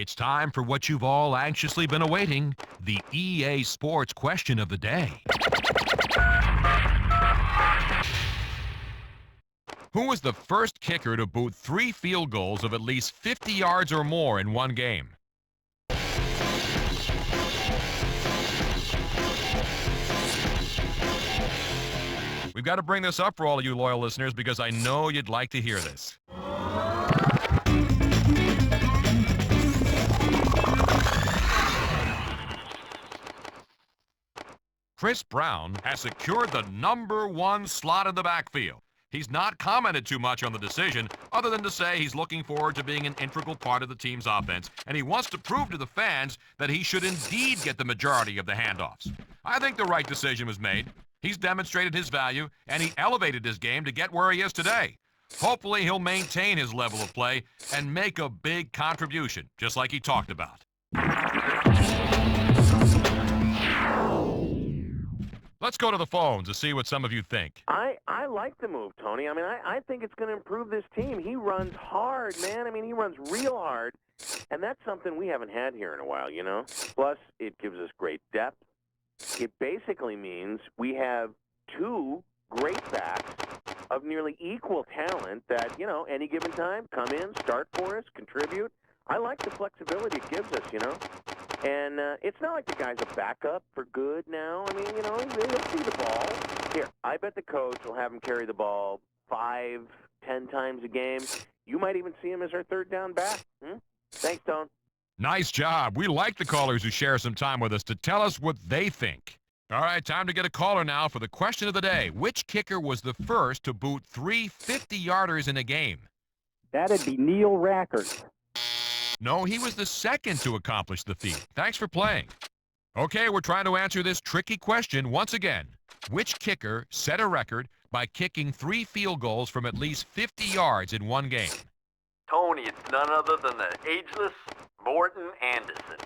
It's time for what you've all anxiously been awaiting, the EA Sports question of the day. Who was the first kicker to boot 3 field goals of at least 50 yards or more in one game? We've got to bring this up for all of you loyal listeners because I know you'd like to hear this. Chris Brown has secured the #1 slot in the backfield. He's not commented too much on the decision, other than to say he's looking forward to being an integral part of the team's offense, and he wants to prove to the fans that he should indeed get the majority of the handoffs. I think the right decision was made. He's demonstrated his value, and he elevated his game to get where he is today. Hopefully, he'll maintain his level of play and make a big contribution, just like he talked about. Let's go to the phones to see what some of you think. I like the move, Tony. I mean, I think it's going to improve this team. He runs hard, man. I mean, he runs real hard, and that's something we haven't had here in a while, you know? Plus, it gives us great depth. It basically means we have 2 great backs of nearly equal talent that, you know, any given time, come in, start for us, contribute. I like the flexibility it gives us, you know? And it's not like the guy's a backup for good now. I mean, you know, he'll see the ball. Here, I bet the coach will have him carry the ball 5, 10 times a game. You might even see him as our 3rd down back. Thanks, Tone. Nice job. We like the callers who share some time with us to tell us what they think. All right, time to get a caller now for the question of the day. Which kicker was the first to boot 3 50-yarders in a game? That'd be Neil Rackert. No, he was the second to accomplish the feat. Thanks for playing. Okay, we're trying to answer this tricky question once again. Which kicker set a record by kicking 3 field goals from at least 50 yards in one game? Tony, it's none other than the ageless Morton Anderson.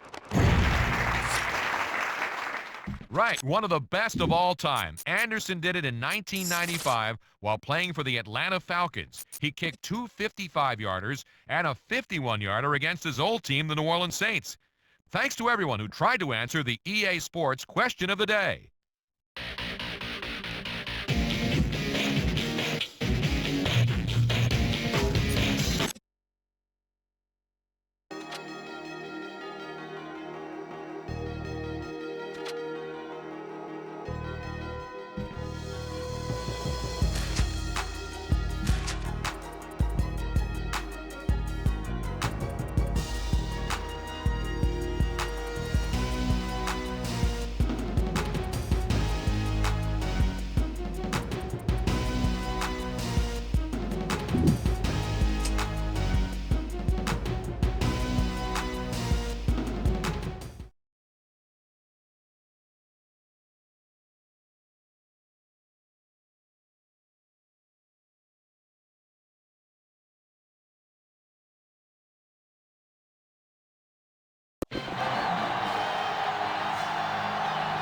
Right, one of the best of all time. Anderson did it in 1995 while playing for the Atlanta Falcons. He kicked 2 55-yarders and a 51-yarder against his old team, the New Orleans Saints. Thanks to everyone who tried to answer the EA Sports question of the day.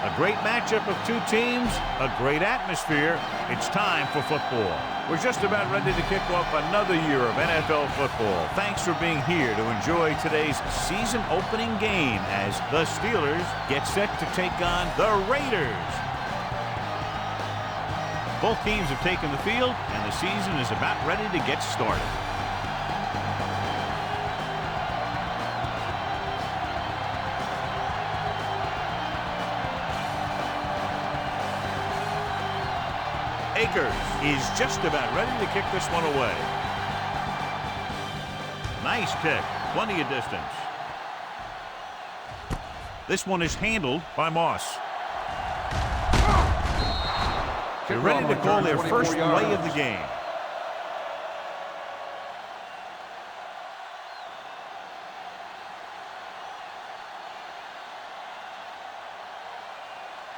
A great matchup of 2 teams, a great atmosphere. It's time for football. We're just about ready to kick off another year of NFL football. Thanks for being here to enjoy today's season opening game as the Steelers get set to take on the Raiders. Both teams have taken the field, and the season is about ready to get started. Akers is just about ready to kick this one away. Nice kick, plenty of distance. This one is handled by Moss. They're ready to call their first play of the game.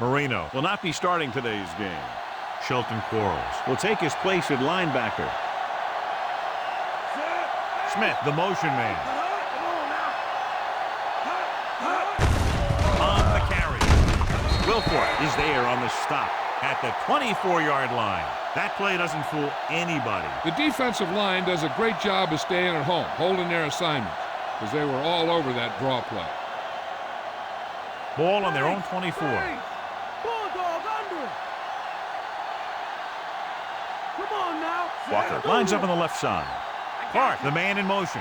Marino will not be starting today's game. Shelton Quarles will take his place at linebacker. Smith, the motion man. On the carry. Wilford is there on the stop at the 24-yard line. That play doesn't fool anybody. The defensive line does a great job of staying at home, holding their assignment. because they were all over that draw play. Ball on their own 24. Bulldog under it. Come on now. Walker lines up on the left side. Clark, the man in motion.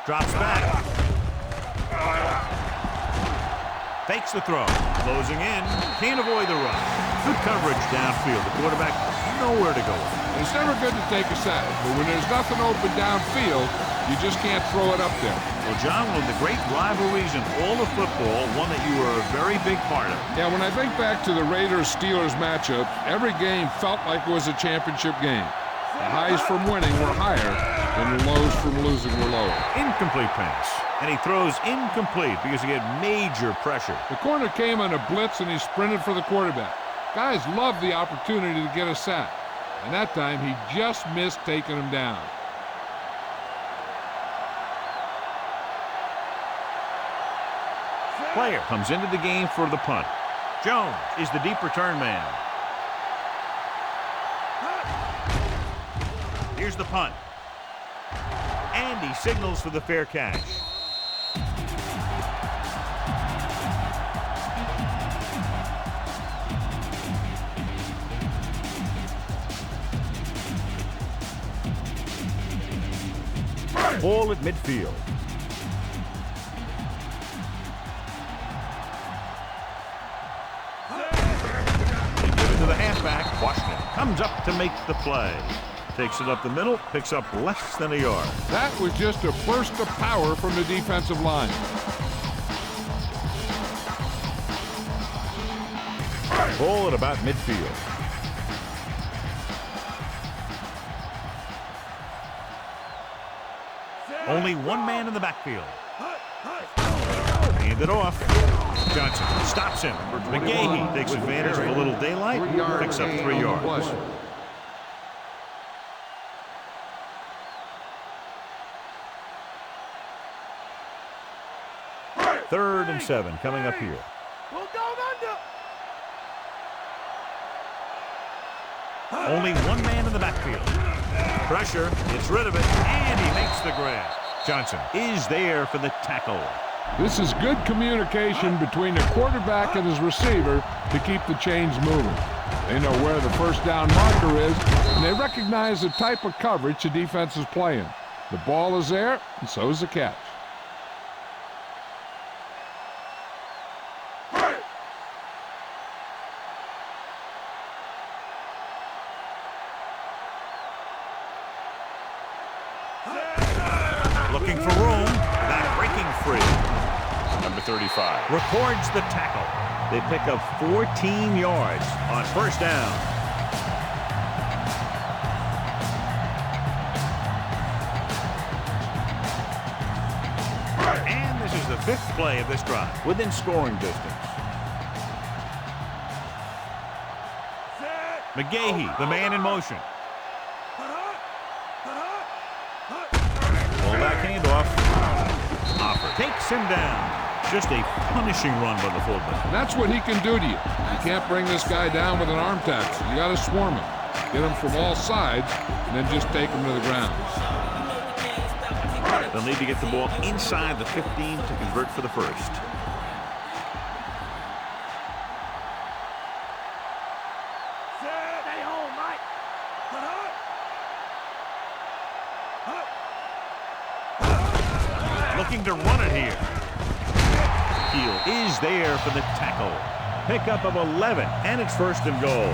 Drops back. Fakes the throw. Closing in. Can't avoid the run. Good coverage downfield. The quarterback nowhere to go. It's never good to take a sack, but when there's nothing open downfield, you just can't throw it up there. Well, John, one of the great rivalries in all of football, one that you were a very big part of. Yeah, when I think back to the Raiders-Steelers matchup, every game felt like it was a championship game. The highs from winning were higher, and the lows from losing were lower. Incomplete pass. And he throws incomplete because he had major pressure. The corner came on a blitz, and he sprinted for the quarterback. Guys love the opportunity to get a sack. And that time, he just missed taking him down. Player comes into the game for the punt. Jones is the deep return man. Here's the punt. And he signals for the fair catch. Ball at midfield. They give it to the halfback. Washington comes up to make the play. Takes it up the middle, picks up less than a yard. That was just a burst of power from the defensive line. Ball at about midfield. Only one man in the backfield. Hand it off. Johnson stops him. McGahee takes advantage of a little daylight, picks up 3 yards. Third and 7 coming up here. Only one man in the backfield. Pressure, gets rid of it, and he makes the grab. Johnson is there for the tackle. This is good communication between the quarterback and his receiver to keep the chains moving. They know where the first down marker is, and they recognize the type of coverage the defense is playing. The ball is there, and so is the catch. Looking for room, back breaking free. Number 35 records the tackle. They pick up 14 yards on first down. And this is the 5th play of this drive, within scoring distance. McGahee, the man in motion. Fullback handoff. Hopper takes him down. Just a punishing run by the fullback. And that's what he can do to you. You can't bring this guy down with an arm tackle. You got to swarm him. Get him from all sides, and then just take him to the ground. They'll need to get the ball inside the 15 to convert for the first. Stay home, Mike. Looking to run it here. Heel is there for the tackle. Pickup of 11, and it's first and goal.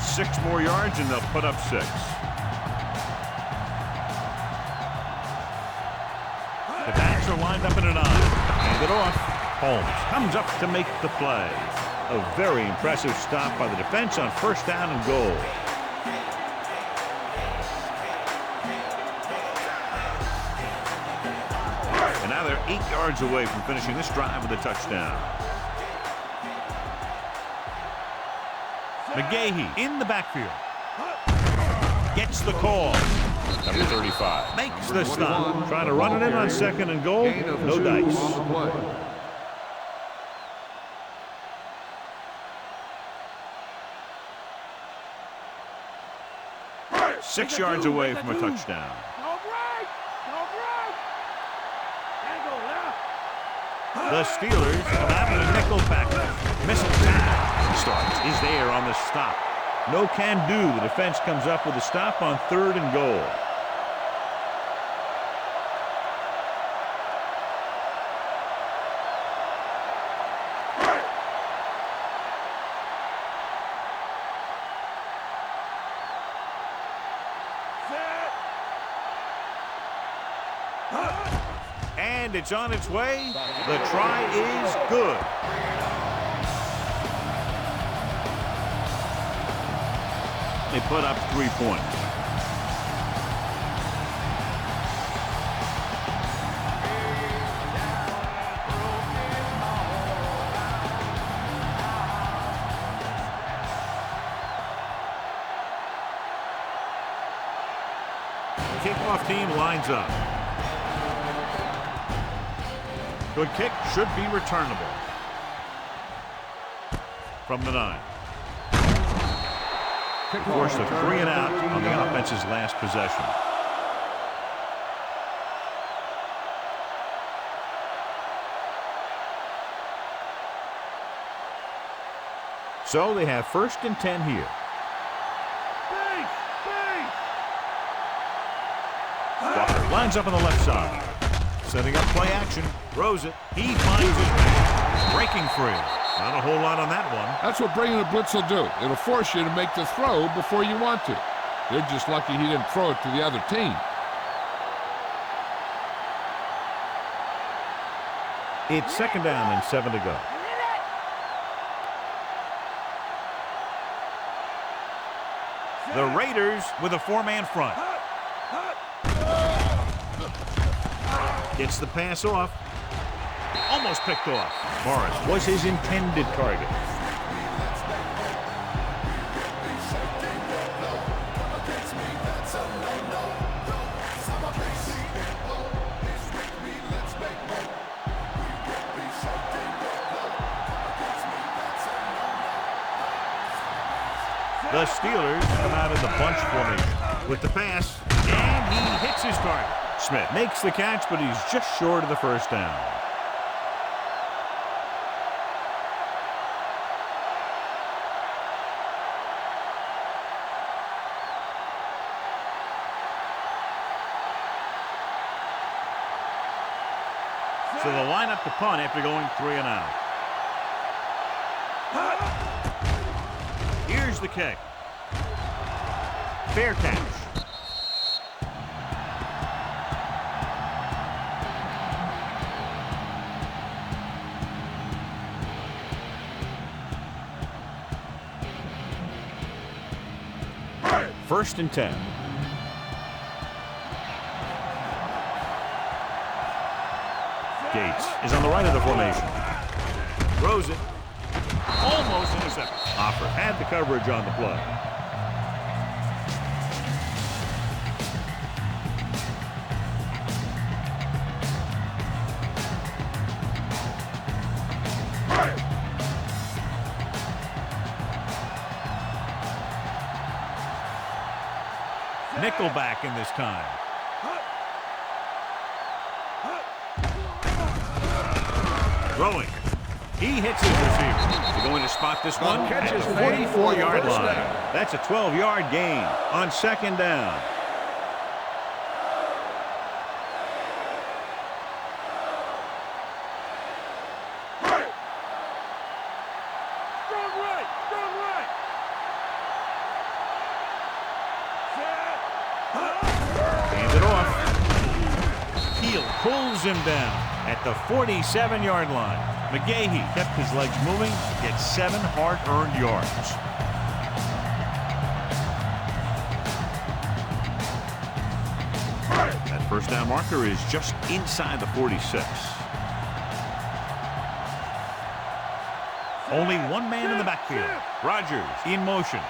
Six more yards, and they'll put up 6. The backs are lined up in a 9. Hand it off. Holmes comes up to make the play. A very impressive stop by the defense on first down and goal. And now they're 8 yards away from finishing this drive with a touchdown. McGahee in the backfield. Gets the call. Number 35 makes the stop. Trying to run it in on second and goal. No dice. 6 yards away from a touchdown. No break! No break! Angle left! The Steelers come out in a nickel package. Missing tackle. Starks is there on the stop. No can do. The defense comes up with a stop on 3rd and goal. And it's on its way. The try is good. They put up 3 points. Kickoff team lines up. Good kick, should be returnable. From the 9. Forced a 3 and out on the offense's last possession. So they have 1st and 10 here. Walker lines up on the left side. Setting up play action. Throws it. He finds his man. Breaking free. Not a whole lot on that one. That's what bringing a blitz will do. It'll force you to make the throw before you want to. They're just lucky he didn't throw it to the other team. It's 2nd down and 7 to go. The Raiders with a 4-man front. Gets the pass off. Almost picked off. Morris was his intended target. The Steelers come out in the bunch formation with the pass, and he hits his target. Smith makes the catch, but he's just short of the 1st down. So they'll line up the punt after going 3 and out. Here's the kick. Fair catch. First and 10. Gates is on the right of the formation. Throws it. Almost intercepted. Hopper had the coverage on the play. Nickelback in this time. Throwing. He hits his receiver. They're going to spot this one at the 44-yard line. That's a 12-yard gain on 2nd down. Hands it off. Heel pulls him down at the 47-yard line. McGahee kept his legs moving, gets 7 hard-earned yards. That 1st down marker is just inside the 46. Only 1 man in the backfield. Rodgers in motion.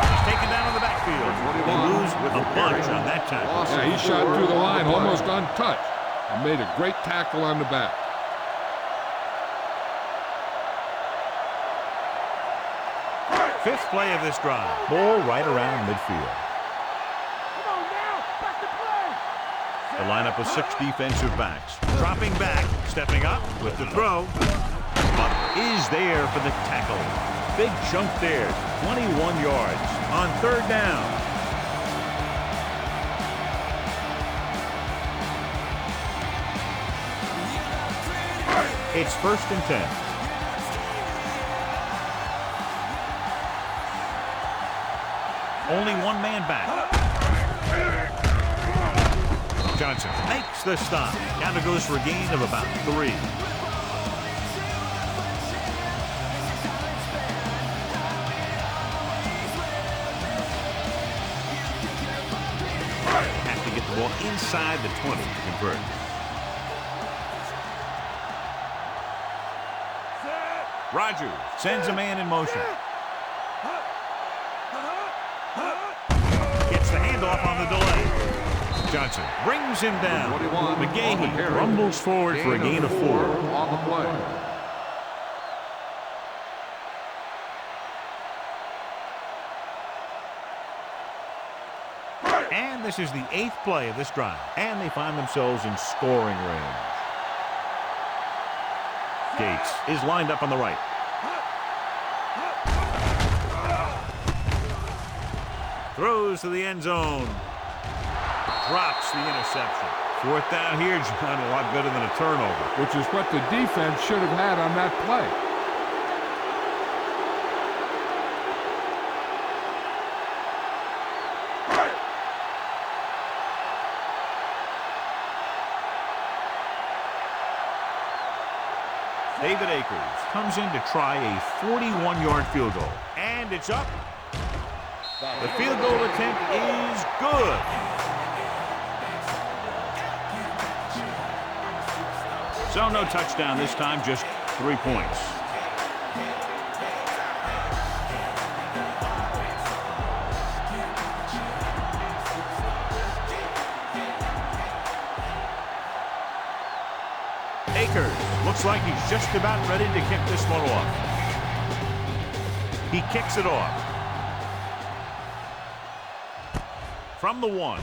He's taken down in the backfield. They lose a bunch on that tackle. Yeah, he shot through the line almost untouched and made a great tackle on the back. Fifth play of this drive. Ball right around midfield. Come on now, back to play. The lineup of 6 defensive backs. Dropping back, stepping up with the throw. But is there for the tackle. Big chunk there, 21 yards on 3rd down. It's 1st and 10. Only one man back. Johnson makes the stop. Down to goes for a gain of about 3. Have to get the ball inside the 20 to convert. Rogers sends a man in motion. Gets the handoff on the delay. Johnson brings him down. McGahee rumbles forward for a gain of 4. On the play. And this is the 8th play of this drive. And they find themselves in scoring range. Gates is lined up on the right. Throws to the end zone. Drops the interception. 4th down here, John, a lot better than a turnover. Which is what the defense should have had on that play. David Akers comes in to try a 41-yard field goal. And it's up. The field goal attempt is good. So no touchdown this time, just 3 points. Akers looks like he's just about ready to kick this one off. He kicks it off. From the 1.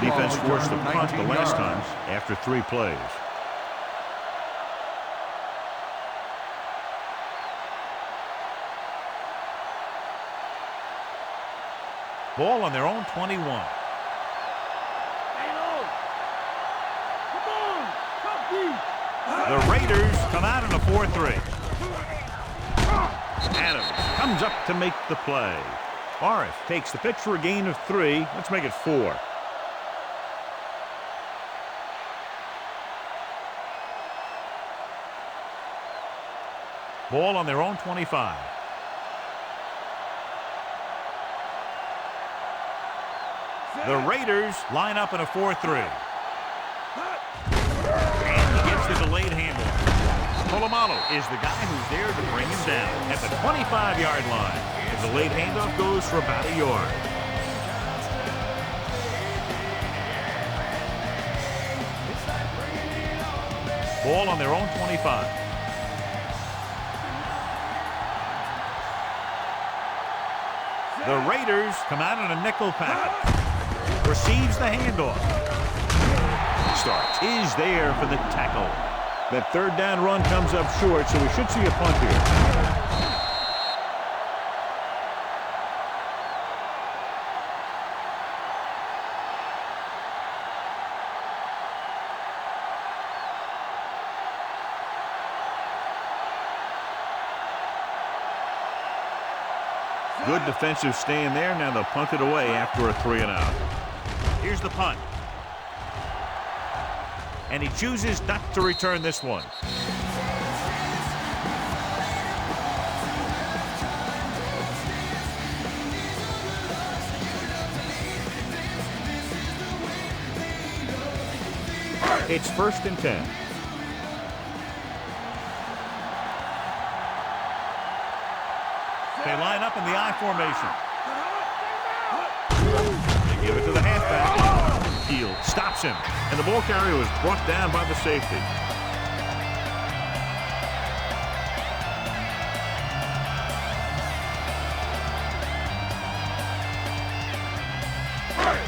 Defense forced the punt the last time after 3 plays. Ball on their own 21. The Raiders come out in a 4-3. Adams comes up to make the play. Morris takes the pitch for a gain of 3. Let's make it 4. Ball on their own 25. The Raiders line up in a 4-3. The delayed handoff. Polamalu is the guy who's there to bring him down at the 25-yard line. The delayed handoff goes for about a yard. Ball on their own 25. The Raiders come out in a nickel package. Receives the handoff. Starts is there for the tackle. That 3rd down run comes up short, so we should see a punt here. Good defensive stand there. Now they'll punt it away after a 3-and-out. Here's the punt. And he chooses not to return this one. It's 1st and 10. They line up in the I formation. They give it to the halfback. Field stops him, and the ball carrier was brought down by the safety.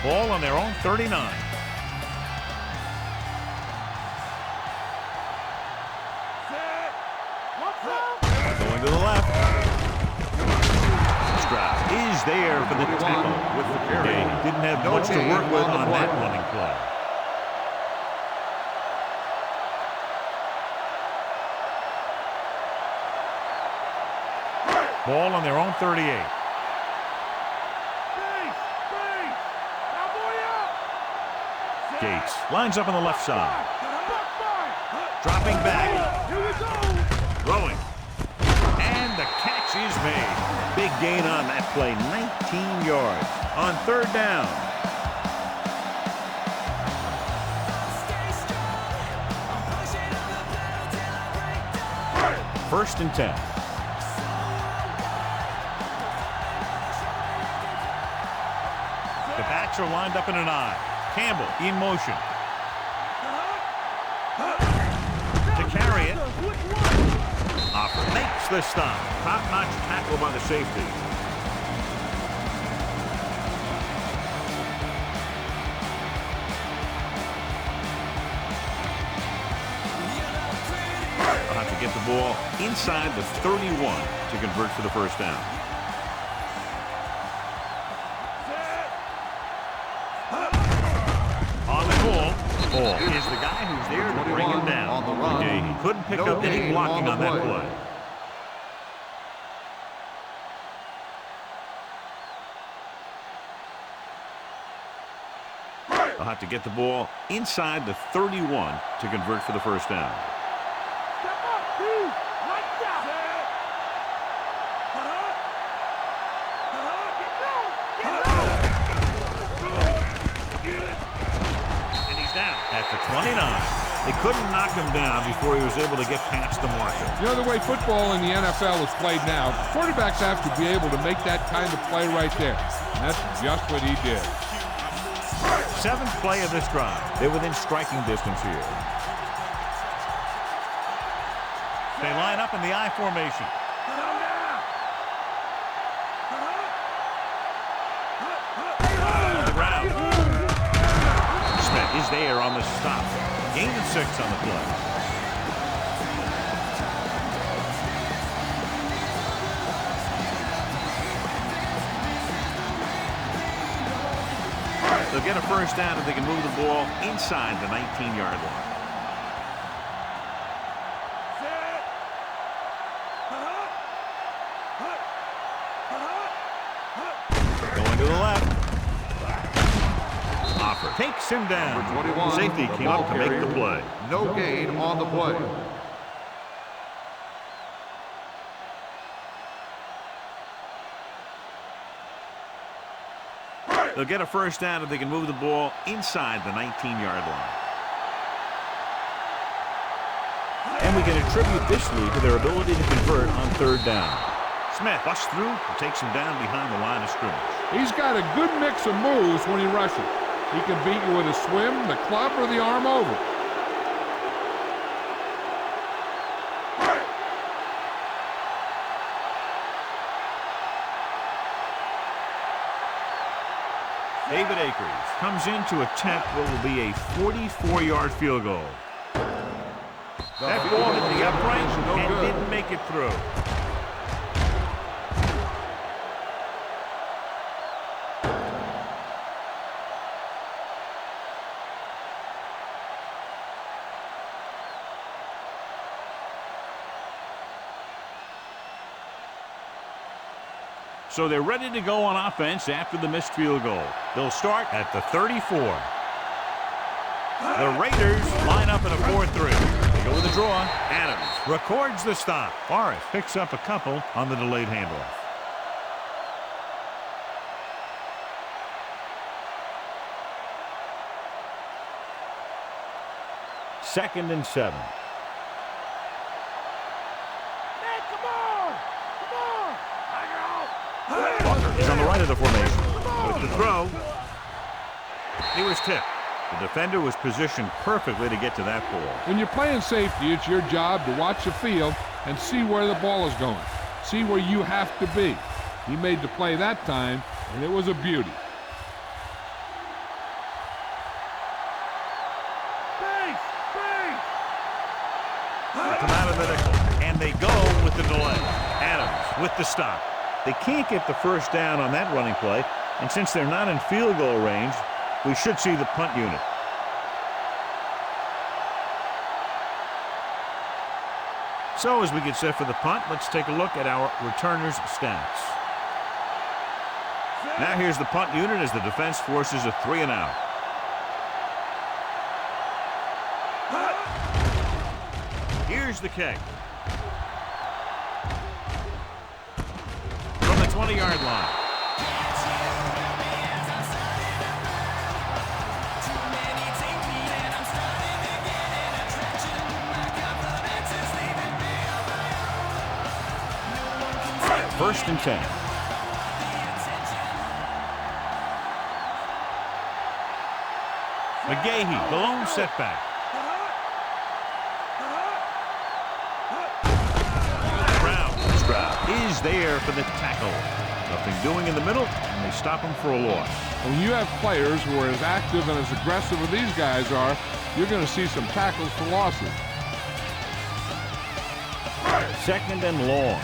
Ball on their own 39. Going to the left. Stroud is there for the tackle with the carry. Didn't have much to work with on that running play. Ball on their own 38. Gates lines up on the left side. Dropping back. Throwing. And the catch is made. Big gain on that play. 19 yards on third down. First and 10. The backs are lined up in an I. Campbell in motion. To carry it. Offer makes the stop. Top-notch tackle by the safety. They'll have to get the ball inside the 31 to convert for the first down. Ball is the guy who's there to bring him down. On the run. Okay, he couldn't pick up any blocking on that play. They'll have to get the ball inside the 31 to convert for the first down. At the 29. They couldn't knock him down before he was able to get past the marker. You know, the way football in the NFL is played now, quarterbacks have to be able to make that kind of play right there. And that's just what he did. Seventh play of this drive. They're within striking distance here. They line up in the I formation. On the ground. Smith is there on the stop. Gain of 6 on the play. They'll get a first down if they can move the ball inside the 19-yard line. Going to the left. Offer takes him down. Number 21, Safety came up to make the play. No gain on the play. They'll get a first down if they can move the ball inside the 19-yard line. And we can attribute this lead to their ability to convert on third down. Smith busts through and takes him down behind the line of scrimmage. He's got a good mix of moves when he rushes. He can beat you with a swim, the club, or the arm over. David Akers comes in to attempt what will be a 44-yard field goal. That ball hit the upright and didn't make it through. So they're ready to go on offense after the missed field goal. They'll start at the 34. The Raiders line up in a 4-3. They go with a draw. Adams records the stop. Forrest picks up a couple on the delayed handoff. Second and 7. He's on the right of the formation. With the throw, he was tipped. The defender was positioned perfectly to get to that ball. When you're playing safety, it's your job to watch the field and see where the ball is going. See where you have to be. He made the play that time, and it was a beauty. the stop. They can't get the first down on that running play, and since they're not in field goal range, we should see the punt unit. So as we get set for the punt, let's take a look at our returners' stats. Now here's the punt unit as the defense forces a 3-and-out. Here's the kick. From the 20-yard line. First and 10. McGahee, the lone setback. Brown is there for the tackle. Nothing doing in the middle, and they stop him for a loss. When you have players who are as active and as aggressive as these guys are, you're going to see some tackles for losses. Second and long.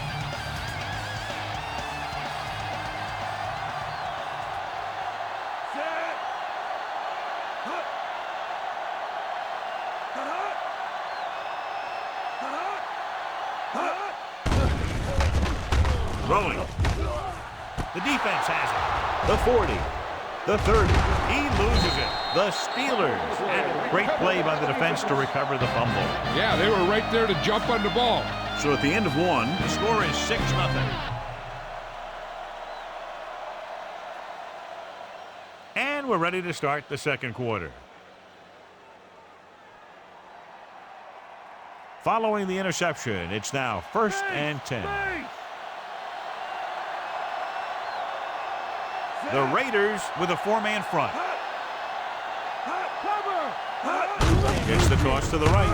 Rolling. The defense has it. The 40. The 30. He loses it. The Steelers. And great play by the defense to recover the fumble. Yeah, they were right there to jump on the ball. So at the end of one, the score is 6-0. And we're ready to start the second quarter. Following the interception, it's now first and 10. The Raiders with a four-man front. Gets the toss to the right.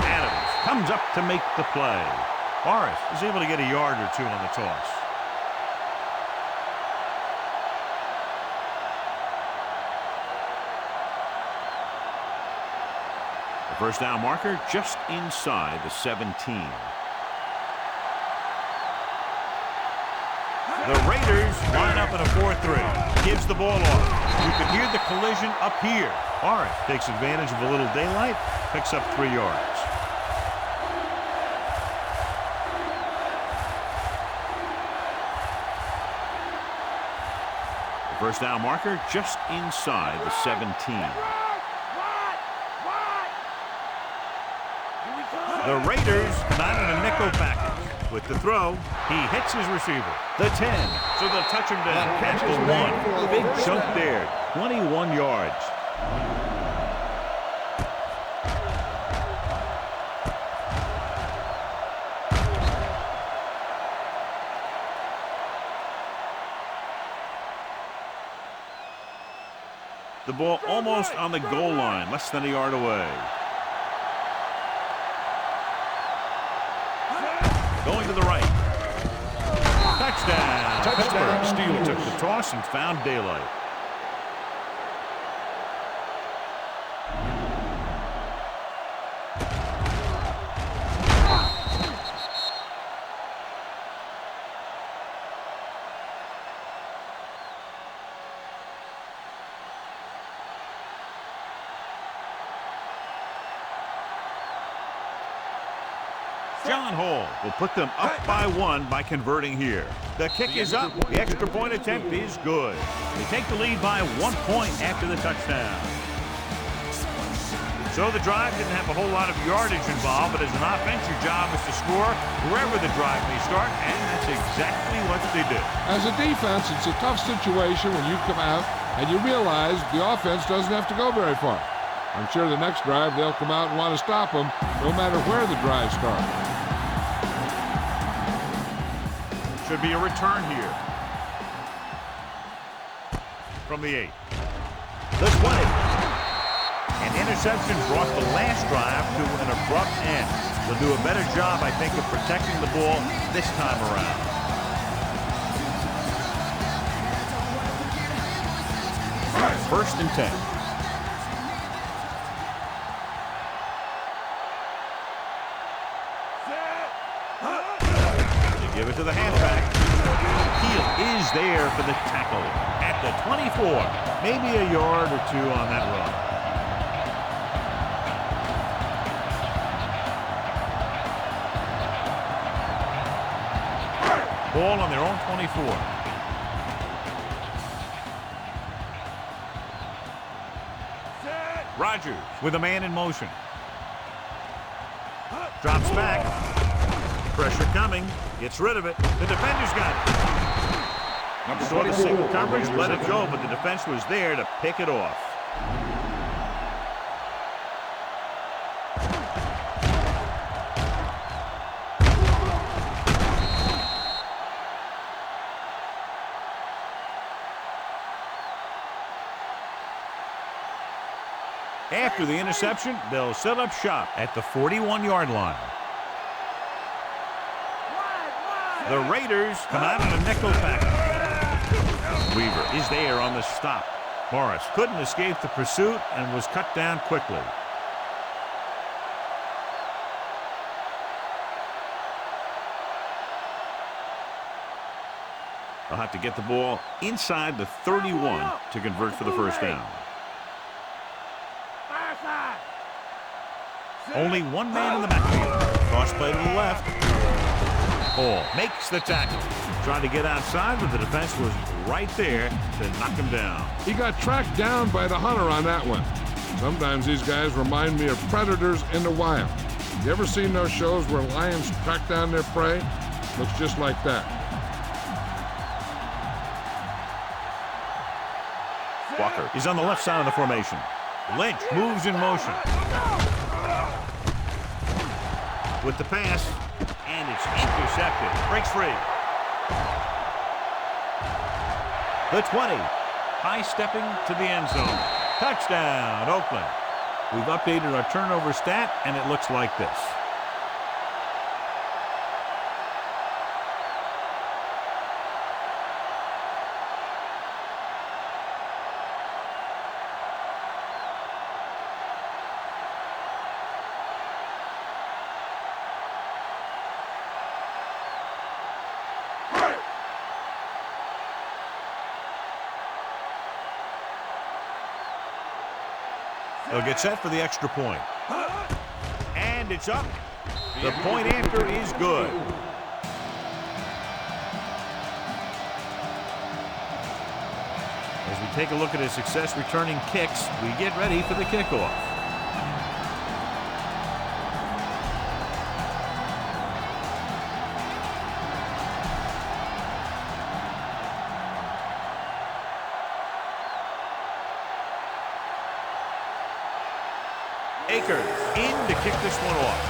Adams comes up to make the play. Morris is able to get a yard or two on the toss. The first down marker just inside the 17. The Raiders line up in a 4-3. Gives the ball off. You can hear the collision up here. Morris takes advantage of a little daylight, picks up 3 yards. The first down marker just inside the 17. The Raiders not in a nickel package. With the throw, he hits his receiver. The 10. So they'll touch him down at the 1. Big chunk there. 21 yards. The ball almost on the goal line, less than a yard away. Going to the right. Touchdown. Touchdown, Steelers. Took the toss and found daylight. John Hall will put them up by 1 by converting here. The kick is up. The extra point attempt is good. They take the lead by 1 point after the touchdown. So the drive didn't have a whole lot of yardage involved, but as an offense, your job is to score wherever the drive may start, and that's exactly what they did. As a defense, it's a tough situation when you come out and you realize the offense doesn't have to go very far. I'm sure the next drive they'll come out and want to stop them, no matter where the drive starts. Should be a return here. From the 8. The 20. An interception brought the last drive to an abrupt end. They'll do a better job, I think, of protecting the ball this time around. First and 10. to the halfback. Heel is there for the tackle at the 24. Maybe a yard or two on that run. Ball on their own 24. Rodgers with a man in motion. Drops back. Pressure coming. Gets rid of it. The defender's got it. Saw the single coverage, let it go, but the defense was there to pick it off. After the interception, they'll set up shop at the 41-yard line. The Raiders come out in a nickel package. Weaver is there on the stop. Morris couldn't escape the pursuit and was cut down quickly. They'll have to get the ball inside the 31 to convert for the first down. Only one man in the backfield. Cross play to the left. Hall makes the tackle. Trying to get outside, but the defense was right there to knock him down. He got tracked down by the hunter on that one. Sometimes these guys remind me of predators in the wild. You ever seen those shows where lions track down their prey? Looks just like that. Walker is on the left side of the formation. Lynch moves in motion. With the pass, and it's intercepted. Breaks free. The 20. High stepping to the end zone. Touchdown, Oakland. We've updated our turnover stat, and it looks like this. They'll get set for the extra point. And it's up. The point after is good. As we take a look at his success returning kicks, we get ready for the kickoff. Akers in to kick this one off.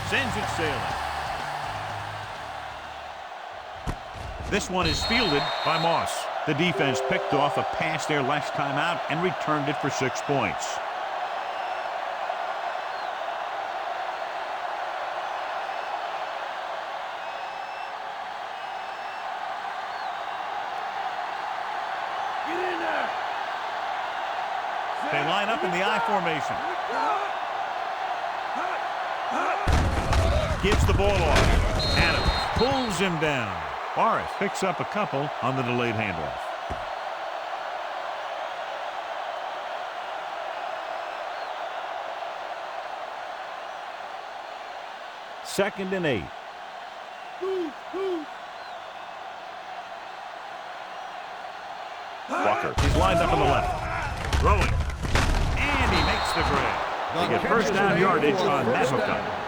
Sends it sailing. This one is fielded by Moss. The defense picked off a pass their last time out and returned it for 6 points. They line up in the I formation. Gives the ball off. Adams pulls him down. Morris picks up a couple on the delayed handoff. Second and 8. Walker is lined up on the left. Throwing. And he makes the grab. They get first down yardage on that hookup.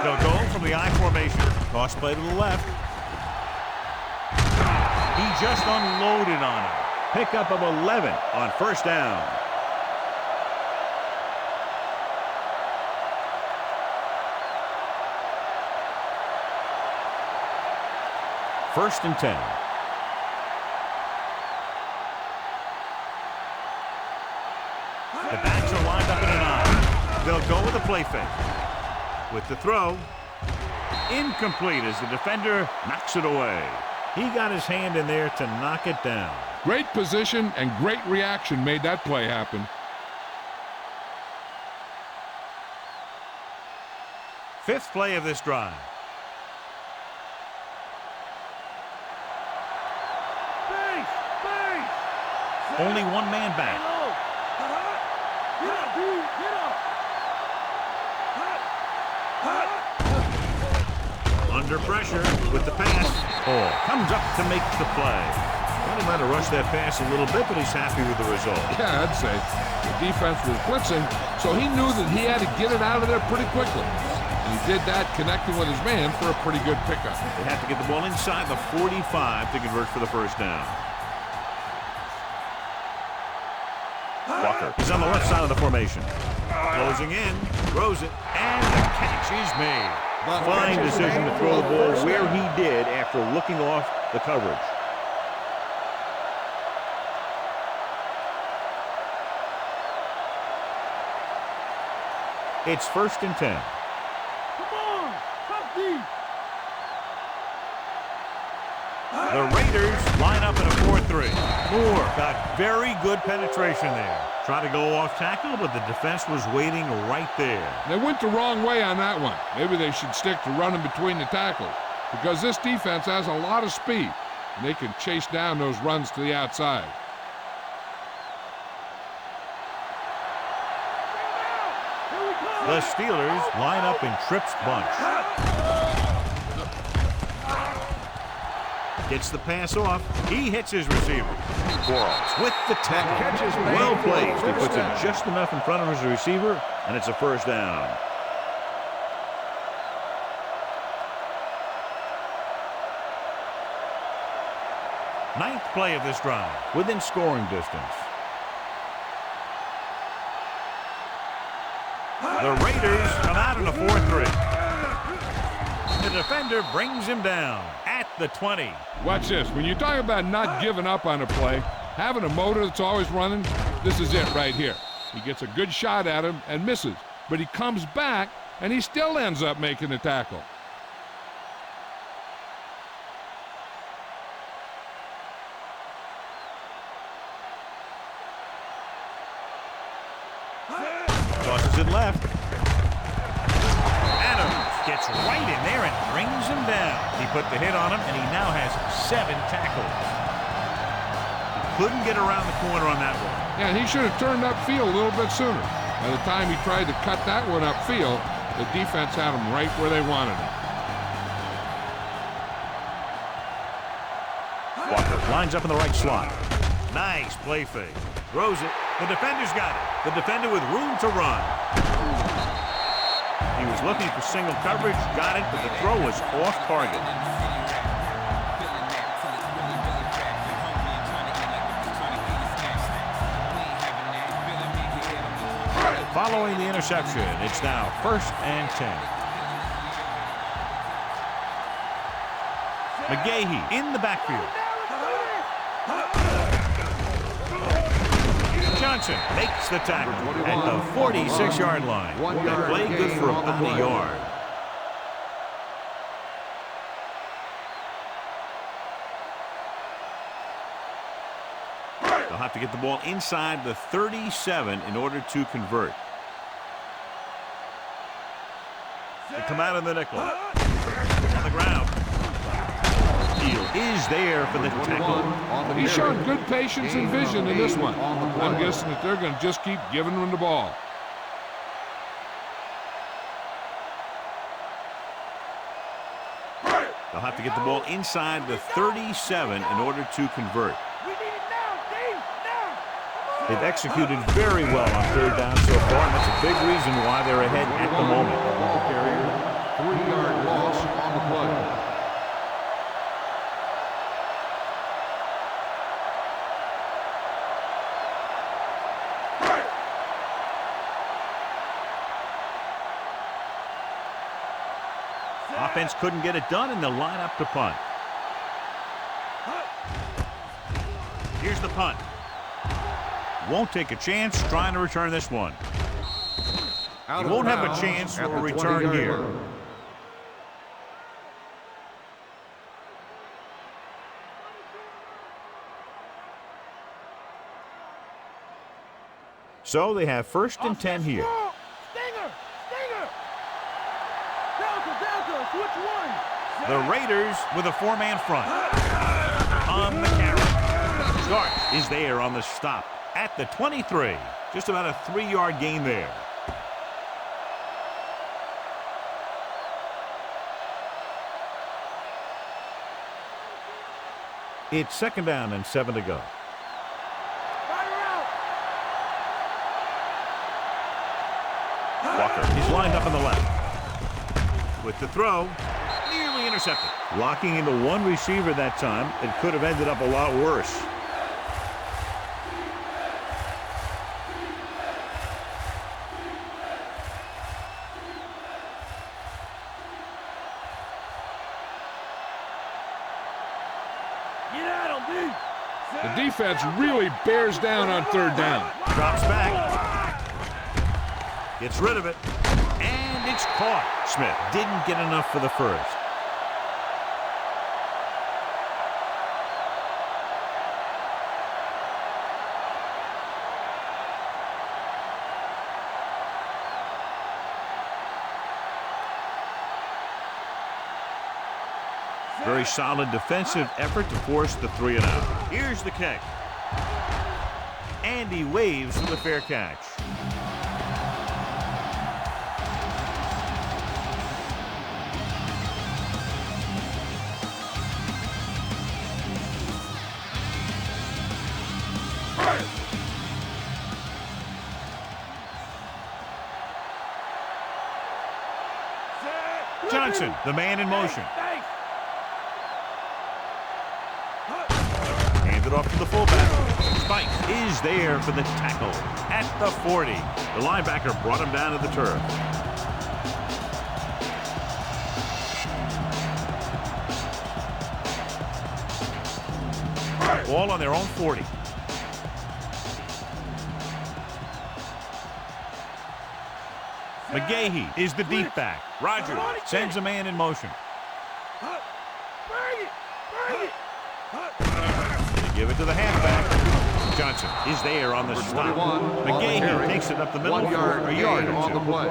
They'll go from the I formation. Toss play to the left. He just unloaded on him. Pickup of 11 on first down. First and 10. The backs are lined up in an I. They'll go with a play fake. with the throw. Incomplete as the defender knocks it away. He got his hand in there to knock it down. Great position and great reaction made that play happen. Fifth play of this drive. Only one man back. Under pressure with the pass. Comes up to make the play. Well, he might have rushed that pass a little bit, but he's happy with the result. Yeah, I'd say. The defense was blitzing, so he knew that he had to get it out of there pretty quickly. And he did that connecting with his man for a pretty good pickup. They have to get the ball inside the 45 to convert for the first down. Walker is on the left side of the formation. Closing in, throws it, and the catch is made. Fine decision to throw the ball where he did after looking off the coverage. It's 1st and 10. Come on, top deep. The Raiders line up in a 4-3. Moore got very good penetration there. Tried to go off tackle, but the defense was waiting right there. They went the wrong way on that one. Maybe they should stick to running between the tackles because this defense has a lot of speed, and they can chase down those runs to the outside. The Steelers line up in Tripp's bunch. Gets the pass off. He hits his receiver. Quarles with the tackle. Well placed. He puts him just enough in front of his receiver, and it's a first down. Ninth play of this drive, within scoring distance. The Raiders come out in a 4-3. The defender brings him down at the 20. Watch this. When you talk about not giving up on a play, having a motor that's always running, this is it right here. He gets a good shot at him and misses, but he comes back and he still ends up making the tackle. Tosses it left. Adams gets right in there and brings him down. He put the hit on him, and he now has 7 tackles. He couldn't get around the corner on that one. Yeah, and he should have turned upfield a little bit sooner. By the time he tried to cut that one upfield, the defense had him right where they wanted him. Walker lines up in the right slot. Nice play fake. Throws it. The defender's got it. The defender with room to run. He was looking for single coverage, got it, but the throw was off target. Following the interception, it's now 1st and 10. McGahee in the backfield. Johnson makes the tackle at the 46-yard line. That play good for about a yard. They'll have to get the ball inside the 37 in order to convert. They come out in the nickel. On the ground. Is there for the tackle. He showed good patience and vision in this one. I'm guessing that they're going to just keep giving him the ball. They'll have to get the ball inside the 37 in order to convert. They've executed very well on 3rd down so far, and that's a big reason why they're ahead at the moment. 3-yard loss on the play. Offense couldn't get it done, and they'll line up to punt. Here's the punt. Won't take a chance trying to return this one. He won't have a chance for a return here. So they have 1st and 10 here. Stinger! Delta, switch one! The Raiders with a 4-man front. On the carry. Start is there on the stop at the 23. Just about a 3-yard gain there. It's 2nd down and 7 to go. Walker is lined up on the left. With the throw, nearly intercepted. Locking into one receiver that time. It could have ended up a lot worse. The defense really bears down on 3rd down. Drops back. Gets rid of it. And it's caught. Smith didn't get enough for the first. Very solid defensive effort to force the 3 and out. Here's the kick. And he waves for the fair catch. Johnson, the man in motion. Handed off to the fullback. Spike is there for the tackle at the 40. The linebacker brought him down to the turf. Ball on their own 40. McGahee is the deep back. Rogers sends a man in motion. They give it to the halfback. Johnson is there on the stop. McGahee takes it up the middle for a yard on the play.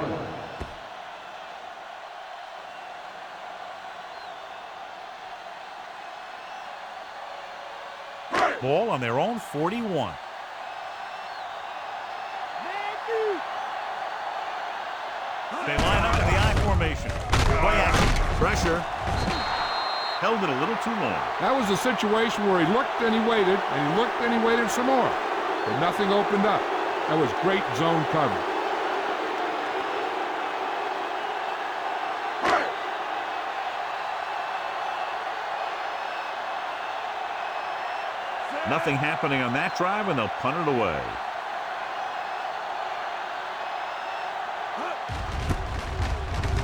Ball on their own 41. They line up in the I formation. Play action. Pressure. Held it a little too long. That was a situation where he looked and he waited, and he looked and he waited some more. But nothing opened up. That was great zone coverage. Nothing happening on that drive, and they'll punt it away.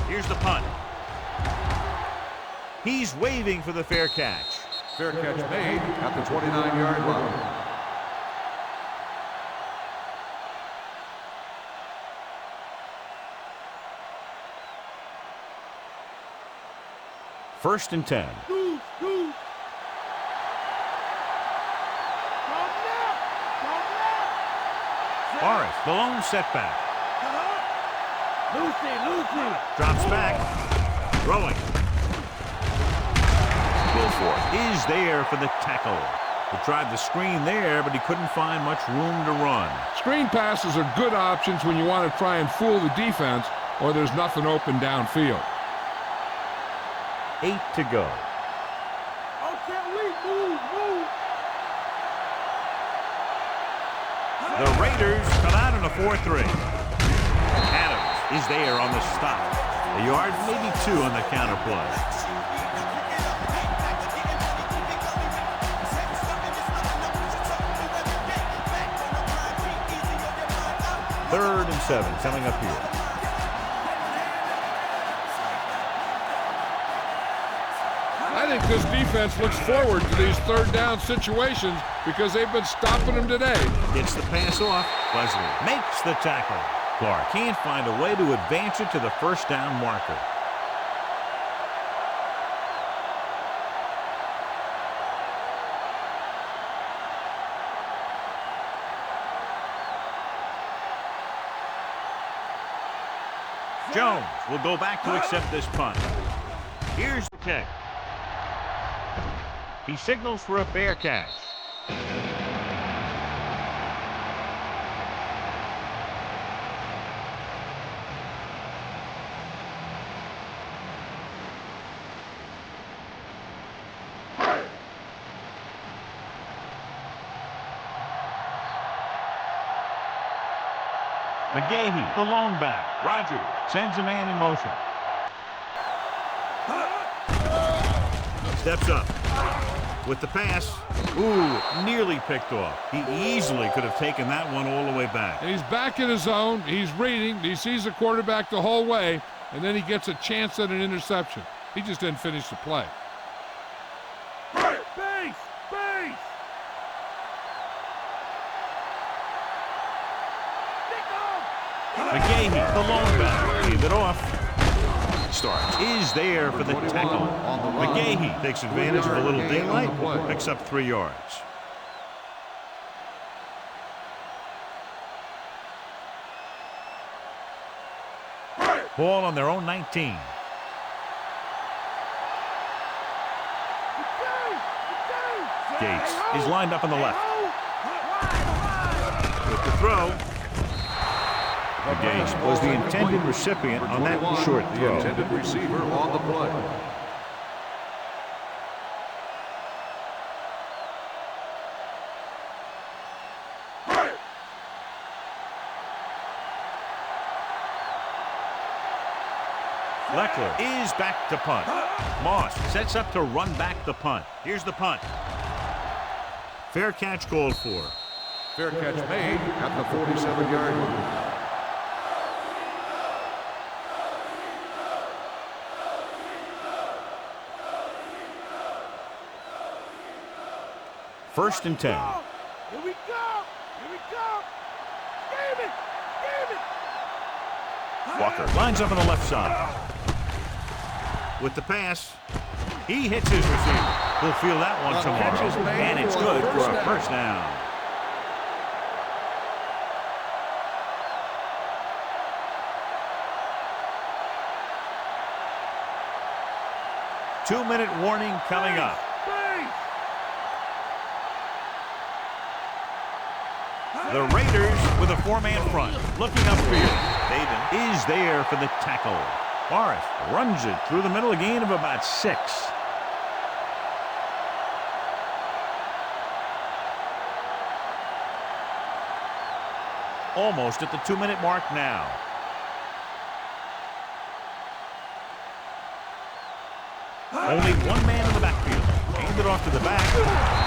Here's the punt. He's waving for the fair catch. Fair catch made at the 29-yard line. First and 10. Morris, the lone setback. Lucy. Drops back. Throwing. Wilford is there for the tackle. He tried the screen there, but he couldn't find much room to run. Screen passes are good options when you want to try and fool the defense or there's nothing open downfield. 8 to go. The Raiders come out in a 4-3. Adams is there on the stop. A yard, maybe 2 on the counter play. Third and 7 coming up here. I think this defense looks forward to these third down situations because they've been stopping them today. Gets the pass off. Wesley makes the tackle. Clark can't find a way to advance it to the first down marker. Jones will go back to accept this punt. Here's the kick. He signals for a fair catch. McGahee, the lone back. Rogers sends a man in motion. Steps up with the pass. Ooh, nearly picked off. He easily could have taken that one all the way back. And he's back in his zone. He's reading. He sees the quarterback the whole way, and then he gets a chance at an interception. He just didn't finish the play. Base! Base! McGahee, the lone back, leave it off. Starts is there for the tackle. McGahee takes advantage of a little daylight, picks up 3 yards. Ball on their own 19. Gates is lined up on the left. With the throw. Gates was the intended recipient on that short throw. The intended receiver on the play. Leckler is back to punt. Moss sets up to run back the punt. Here's the punt. Fair catch called for. Fair catch made at the 47-yard line. First and 10. Here we go! Here we go! Game it! Game it! Walker lines up on the left side. With the pass, he hits his receiver. He'll feel that one tomorrow. And it's good for a first down. Two-minute warning coming up. The Raiders with a four-man front, looking upfield. Peyton is there for the tackle. Morris runs it through the middle, a gain of about 6. Almost at the 2-minute mark now. Only one man in the backfield. Hand it off to the back.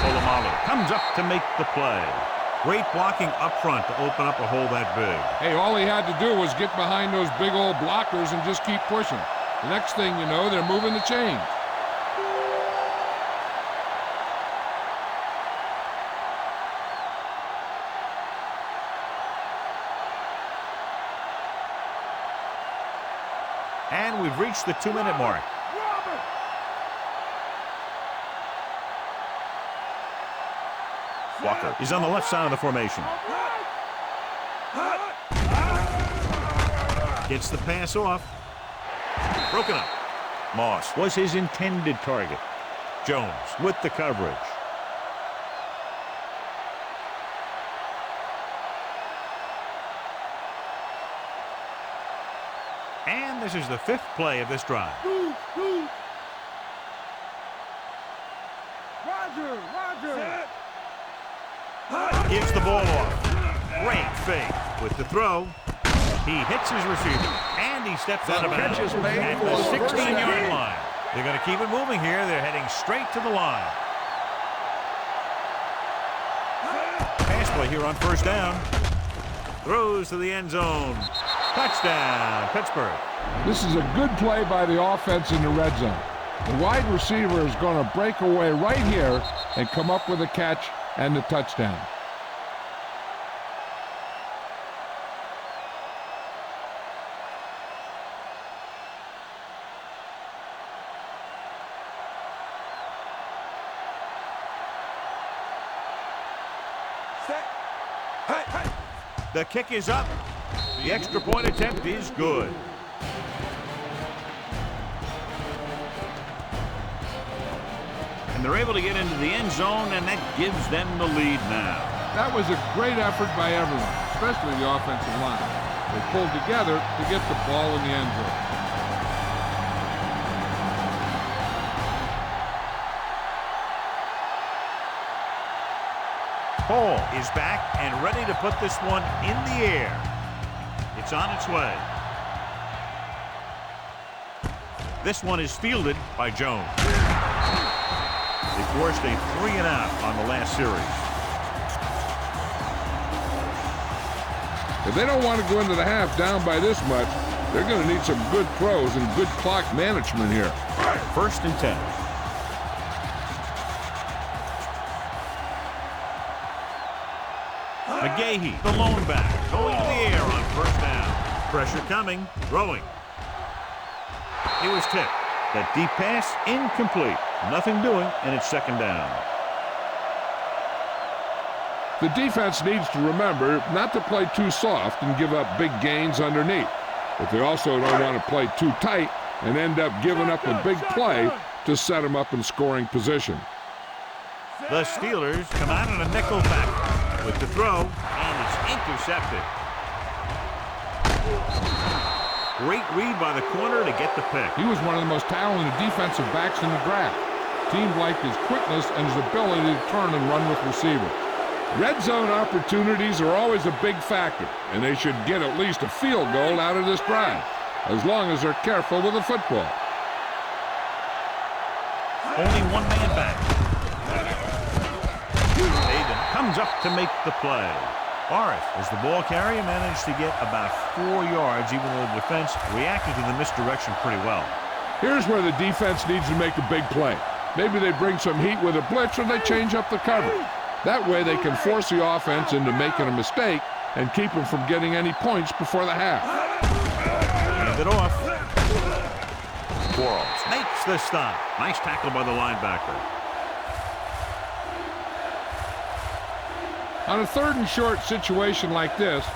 Polamalu comes up to make the play. Great blocking up front to open up a hole that big. Hey, all he had to do was get behind those big old blockers and just keep pushing. The next thing you know, they're moving the chains. And we've reached the 2-minute mark. Walker is on the left side of the formation. Gets the pass off. Broken up. Moss was his intended target. Jones with the coverage. And this is the 5th play of this drive. Roger! Gives the ball off. Great fake with the throw. He hits his receiver, and he steps out of bounds at the 16-yard line. They're going to keep it moving here. They're heading straight to the line. Pass play here on first down. Throws to the end zone. Touchdown, Pittsburgh. This is a good play by the offense in the red zone. The wide receiver is going to break away right here and come up with a catch and the touchdown. The kick is up. The extra point attempt is good. And they're able to get into the end zone, and that gives them the lead now. That was a great effort by everyone, especially the offensive line. They pulled together to get the ball in the end zone. Paul is back and ready to put this one in the air. It's on its way. This one is fielded by Jones. They forced a 3-and-out on the last series. If they don't want to go into the half down by this much, they're going to need some good throws and good clock management here. 1st and 10. McGahee, the lone back, going to the air on 1st down. Pressure coming, throwing. It was tipped. That deep pass, incomplete. Nothing doing, and it's 2nd down. The defense needs to remember not to play too soft and give up big gains underneath. But they also don't want to play too tight and end up giving up a big play to set them up in scoring position. The Steelers come out in a nickel back with the throw, and it's intercepted. Great read by the corner to get the pick. He was one of the most talented defensive backs in the draft. Teams liked his quickness and his ability to turn and run with receivers. Red zone opportunities are always a big factor, and they should get at least a field goal out of this drive, as long as they're careful with the football. Only one man back. Peyton comes up to make the play. Forrest, as the ball carrier, managed to get about 4 yards, even though the defense reacted to the misdirection pretty well. Here's where the defense needs to make a big play. Maybe they bring some heat with a blitz, or they change up the coverage. That way they can force the offense into making a mistake and keep them from getting any points before the half. Hand it off. Quarles makes the stop. Nice tackle by the linebacker. On a 3rd and short situation like this,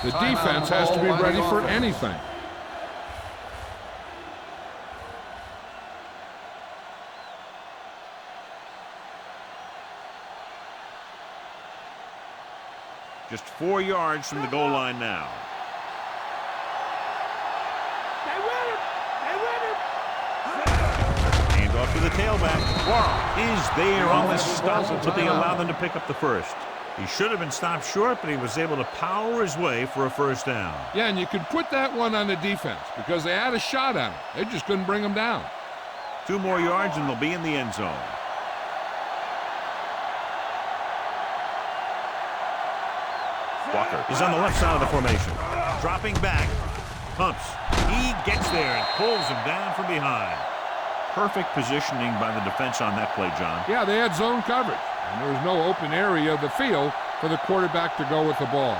the defense has to be ready for anything. Just 4 yards from the goal line now. They win him! They win him! Hand off to the tailback. Quarles is there on the stop, but they allow them to pick up the first. He should have been stopped short, but he was able to power his way for a 1st down. Yeah, and you could put that one on the defense because they had a shot at him. They just couldn't bring him down. 2 more yards and they'll be in the end zone. Walker is on the left side of the formation. Dropping back. Pumps. He gets there and pulls him down from behind. Perfect positioning by the defense on that play, John. Yeah, they had zone coverage, and there was no open area of the field for the quarterback to go with the ball.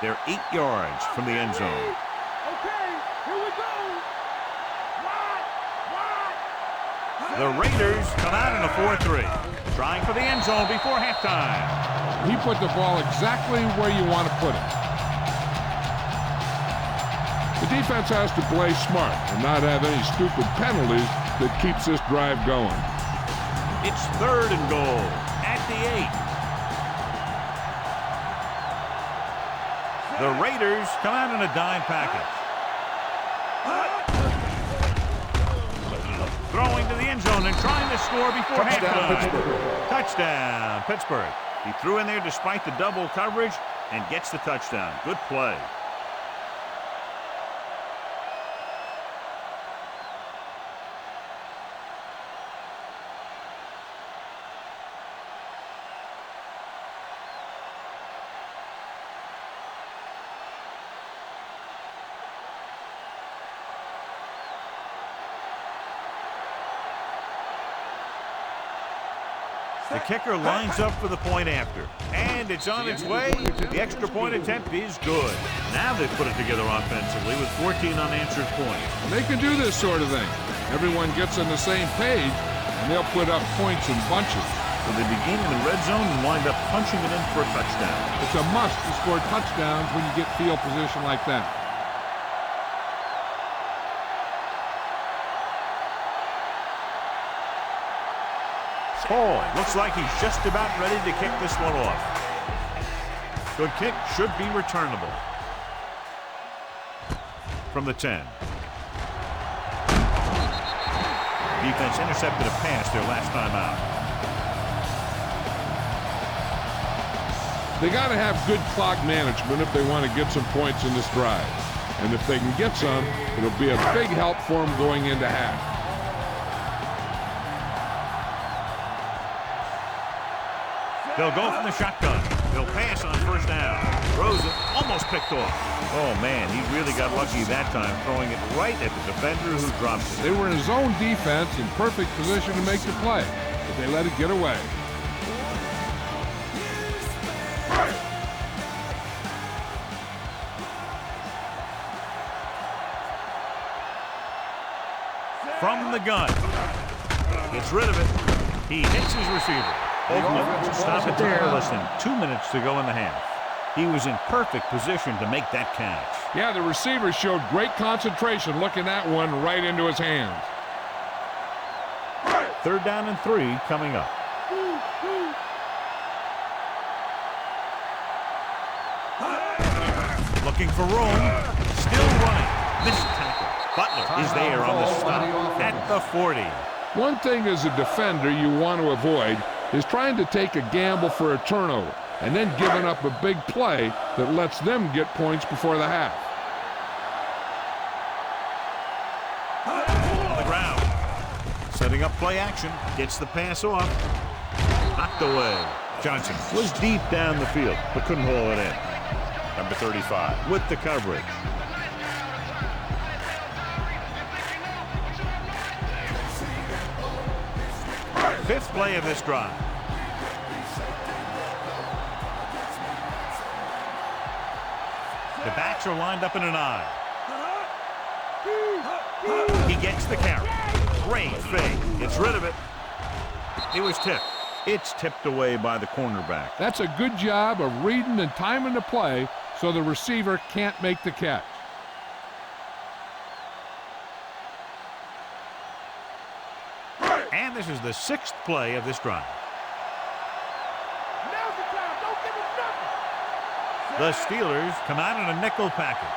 They're 8 yards from the end zone. Okay, here we go. The Raiders come out in a 4-3, trying for the end zone before halftime. He put the ball exactly where you want to put it. The defense has to play smart and not have any stupid penalties that keeps this drive going. It's 3rd and goal at the 8. The Raiders come out in a dime package. Throwing to the end zone and trying to score before halftime. Touchdown, Pittsburgh. He threw in there despite the double coverage and gets the touchdown. Good play. The kicker lines up for the point after. And it's on its way. The extra point attempt is good. Now they've put it together offensively with 14 unanswered points. They can do this sort of thing. Everyone gets on the same page, and they'll put up points in bunches. So they begin in the red zone and wind up punching it in for a touchdown. It's a must to score touchdowns when you get field position like that. Paul looks like he's just about ready to kick this one off. Good kick, should be returnable. From the 10. Defense intercepted a pass their last time out. They got to have good clock management if they want to get some points in this drive. And if they can get some, it'll be a big help for them going into half. They'll go from the shotgun. They'll pass on first down. Throws it, almost picked off. Oh, man, he really got lucky that time, throwing it right at the defender who dropped it. They were in zone defense in perfect position to make the play, but they let it get away. From the gun. Gets rid of it. He hits his receiver. Stop it there. Less than 2 minutes to go in the half. He was in perfect position to make that catch. Yeah, the receiver showed great concentration looking that one right into his hands. 3rd down and 3 coming up. Looking for room. Still running. Missed tackle. Butler is there on the stop at the 40. One thing as a defender you want to avoid is trying to take a gamble for a turnover and then giving up a big play that lets them get points before the half. On the ground. Setting up play action. Gets the pass off. Knocked away. Johnson was deep down the field, but couldn't haul it in. Number 35 with the coverage. Fifth play of this drive. The backs are lined up in an eye. He gets the carry. Great fake. Gets rid of it. It was tipped. It's tipped away by the cornerback. That's a good job of reading and timing the play so the receiver can't make the catch. And this is the 6th play of this drive. Now's the time. Don't give him nothing. The Steelers come out in a nickel package.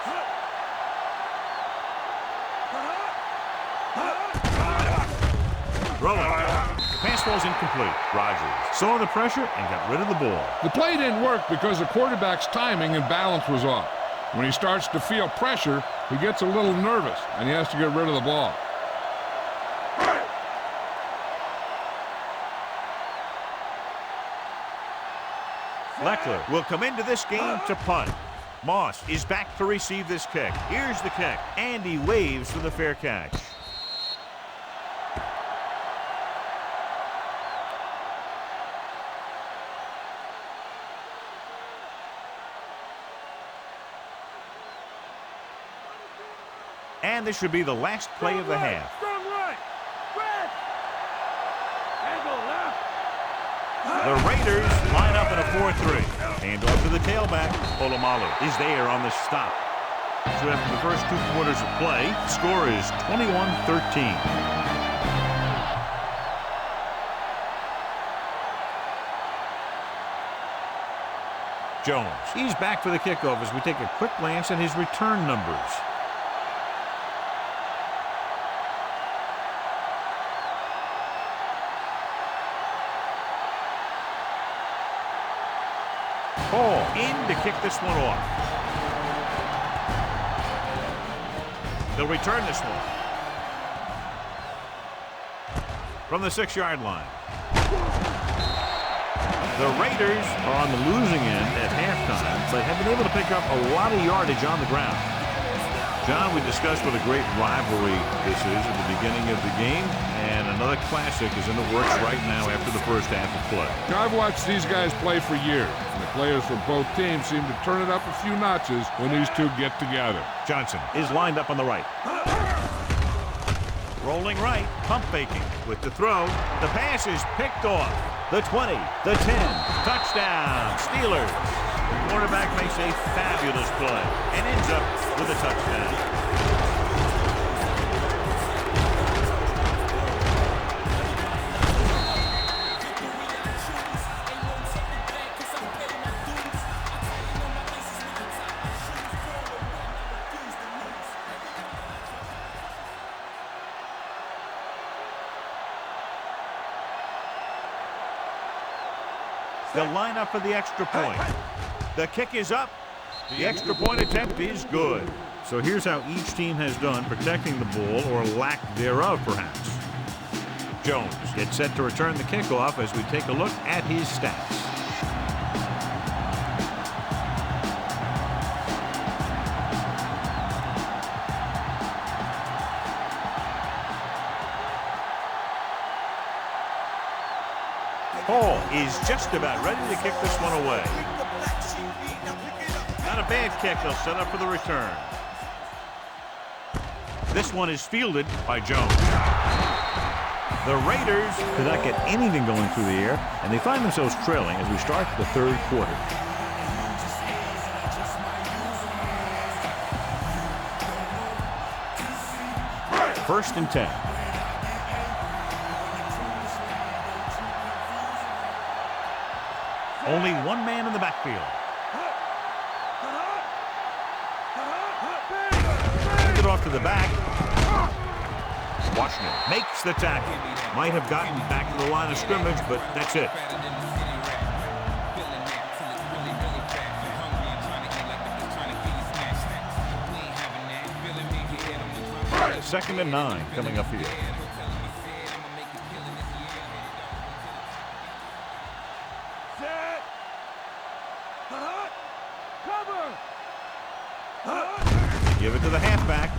Throwing. The pass falls incomplete. Rodgers saw the pressure and got rid of the ball. The play didn't work because the quarterback's timing and balance was off. When he starts to feel pressure, he gets a little nervous, and he has to get rid of the ball. Leckler will come into this game to punt. Moss is back to receive this kick. Here's the kick, and he waves for the fair catch. And this should be the last play of the half. Strong right. Red. Angle left. The Raiders line up in a 4-3. Hand off to the tailback. Polamalu is there on the stop. So after the first 2 quarters of play, score is 21-13. Jones, he's back for the kickoff as we take a quick glance at his return numbers. Paul in to kick this one off. They'll return this one. From the 6-yard line. The Raiders are on the losing end at halftime, but have been able to pick up a lot of yardage on the ground. John, we discussed what a great rivalry this is at the beginning of the game, and another classic is in the works right now after the first half of play. Now, I've watched these guys play for years, and the players for both teams seem to turn it up a few notches when these two get together. Johnson is lined up on the right. Rolling right, pump faking with the throw. The pass is picked off. The 20, the 10, touchdown, Steelers. The quarterback makes a fabulous play and ends up with a touchdown. They'll line up for the extra point. The kick is up. The extra point attempt is good. So here's how each team has done protecting the ball, or lack thereof, perhaps. Jones gets set to return the kickoff as we take a look at his stats. Hall is just about ready to kick this one away. Not a bad kick. They'll set up for the return. This one is fielded by Jones. The Raiders could not get anything going through the air, and they find themselves trailing as we start the third quarter. First and 10. Only one man in the backfield. Hand it off to the back. Washington makes the tackle. Might have gotten back to the line of scrimmage, but that's it. Second and 9 coming up here. Give it to the halfback.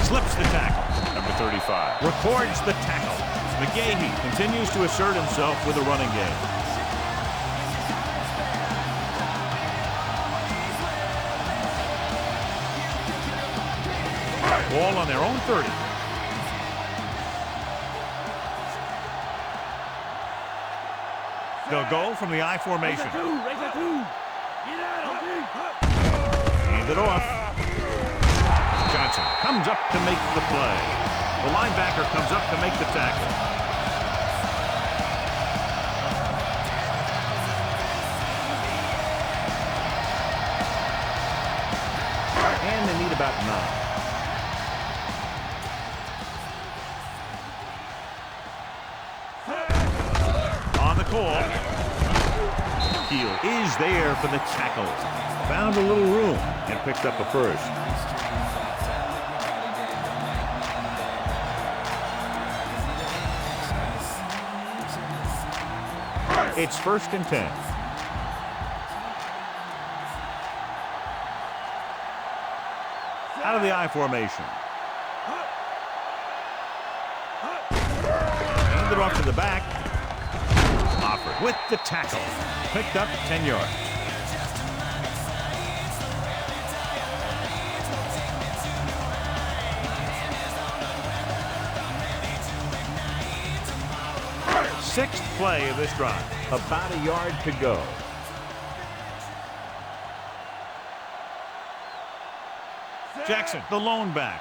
Slips the tackle. Number 35. Records the tackle. McGahee continues to assert himself with a running game. Ball on their own 30. They'll go from the I formation. Hand it off. Johnson comes up to make the play. The linebacker comes up to make the tackle. And they need about 9. On the call. Keel is there for the tackle. Found a little room and picked up a first. It's first and 10. Out of the I formation. Hand it off to the back. Offered with the tackle. Picked up 10 yards. Sixth play of this drive. About a yard to go. Jackson, the lone back.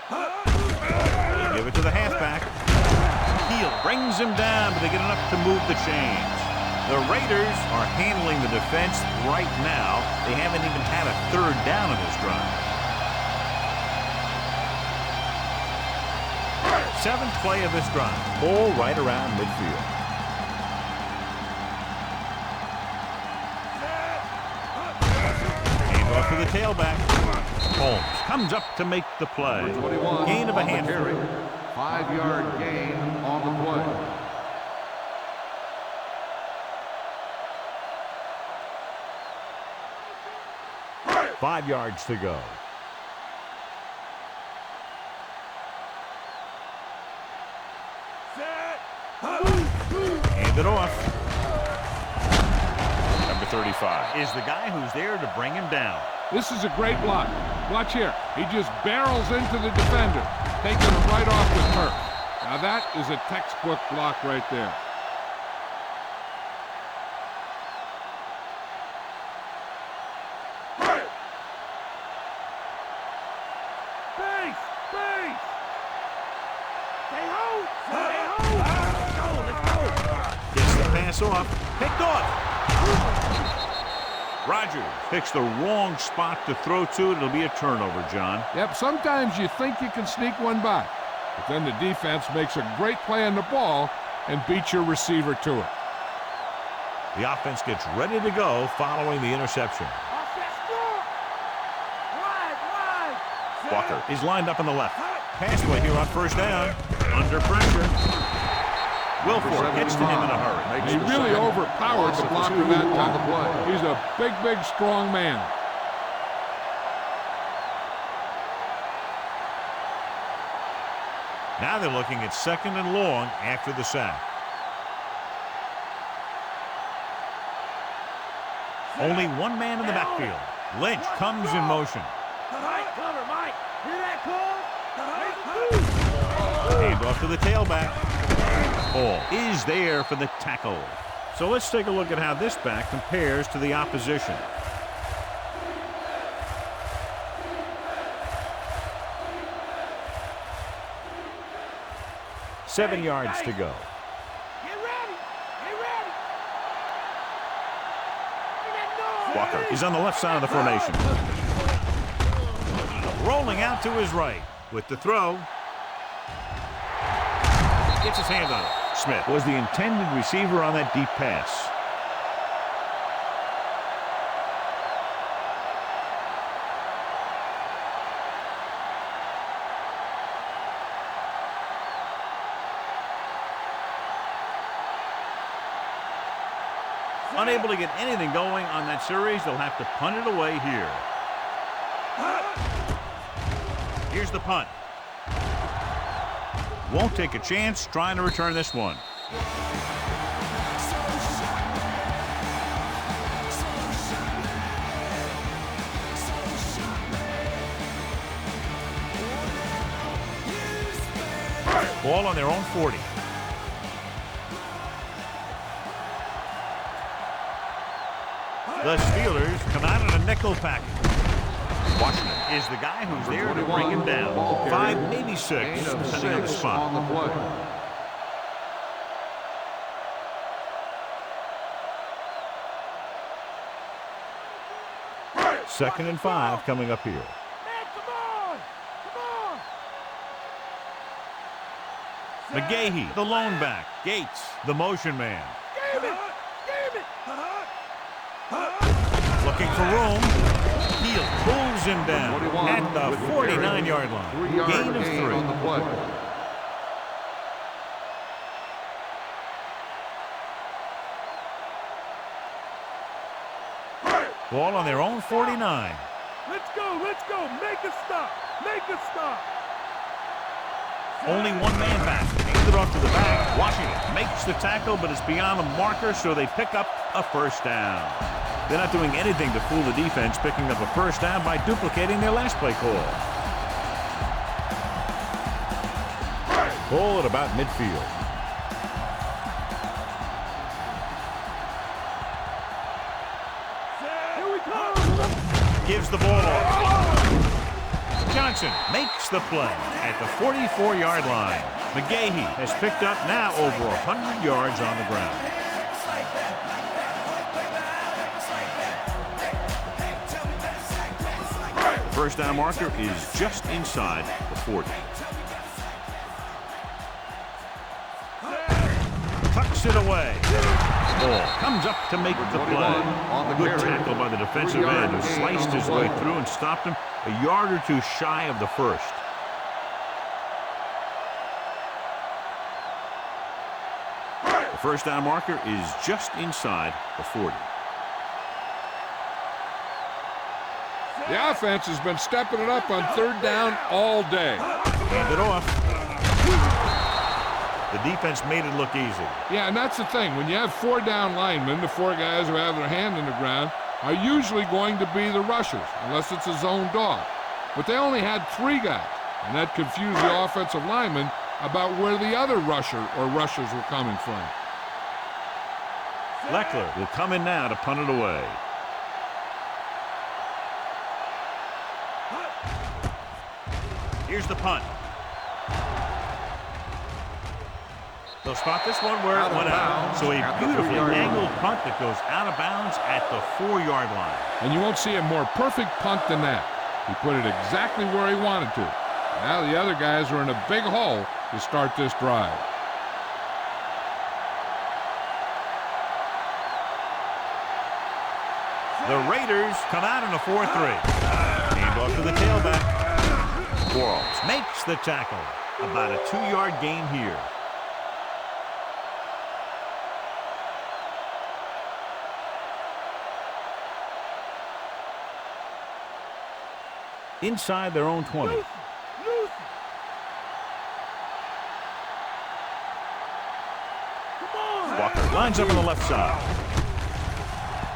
They give it to the halfback. Keel brings him down, but they get enough to move the chains. The Raiders are handling the defense right now. They haven't even had a third down in this drive. Seventh play of this drive. Ball right around midfield. Hand off to the tailback. Holmes comes up to make the play. Gain of a handful. 5-yard gain on the play. .5 yards to go. 35. Is the guy who's there to bring him down. This is a great block. Watch here. He just barrels into the defender, taking him right off the turf. Now that is a textbook block right there. Base! Base! Stay home! Stay home! Let's go! Let's go! Gets the pass off. Picked off. Rogers picks the wrong spot to throw to. It'll be a turnover, John. Yep, sometimes you think you can sneak one by, but then the defense makes a great play on the ball and beats your receiver to it. The offense gets ready to go following the interception. Offset score! Wide! Walker is lined up on the left. Pass play here on first down. Under pressure. Wilford gets to him in a hurry. He really overpowered the blocker that time. He's a big, big, strong man. Now they're looking at 2nd and long after the sack. Only one man in the backfield. Lynch comes in motion. Mike, cover, Mike! Hear that call? Hand off to the tailback. Ball is there for the tackle. So let's take a look at how this back compares to the opposition. Seven yards to go. Get ready! Get ready! Walker is on the left side of the formation. Rolling out to his right with the throw. Gets his hand on it. Smith was the intended receiver on that deep pass. Unable to get anything going on that series, they'll have to punt it away here. Here's the punt. Won't take a chance trying to return this one. Ball on their own 40. The Steelers come out in a nickel package. Washington is the guy who's there to bring him down. 5, maybe 6, depending on the spot. On the play. Second and 5 coming up here. Man, come on! Come on! McGahee, the lone back. Gates, the motion man. Game it! Game it! Looking for room. Heel pulls him down at the 49-yard line. Gain of 3. On the play. Ball on their own 49. Let's go! Let's go! Make a stop! Make a stop! Only one man back. Handed off to the back. Washington makes the tackle, but it's beyond the marker, so they pick up a first down. They're not doing anything to fool the defense, picking up a first down by duplicating their last play call. Ball at about midfield. Here we go! Gives the ball off. Johnson makes the play at the 44-yard line. McGahee has picked up now over 100 yards on the ground. The first down marker is just inside the 40. Tucks it away. Ball comes up to make the play. Good tackle by the defensive end who sliced his way through and stopped him a yard or two shy of the first. The first down marker is just inside the 40. The offense has been stepping it up on third down all day. Hand it off. The defense made it look easy. Yeah, and that's the thing. When you have 4 down linemen, the 4 guys who have their hand in the ground are usually going to be the rushers, unless it's a zone dog. But they only had 3 guys, and that confused the offensive linemen about where the other rusher or rushers were coming from. Leckler will come in now to punt it away. Here's the punt. They'll spot this one where it went out. So a beautifully angled punt that goes out of bounds at the 4-yard line. And you won't see a more perfect punt than that. He put it exactly where he wanted to. Now the other guys are in a big hole to start this drive. The Raiders come out in a 4-3. Hand off to the tailback. Quarles makes the tackle. About a 2-yard gain here. Inside their own 20. Walker lines up on the left side.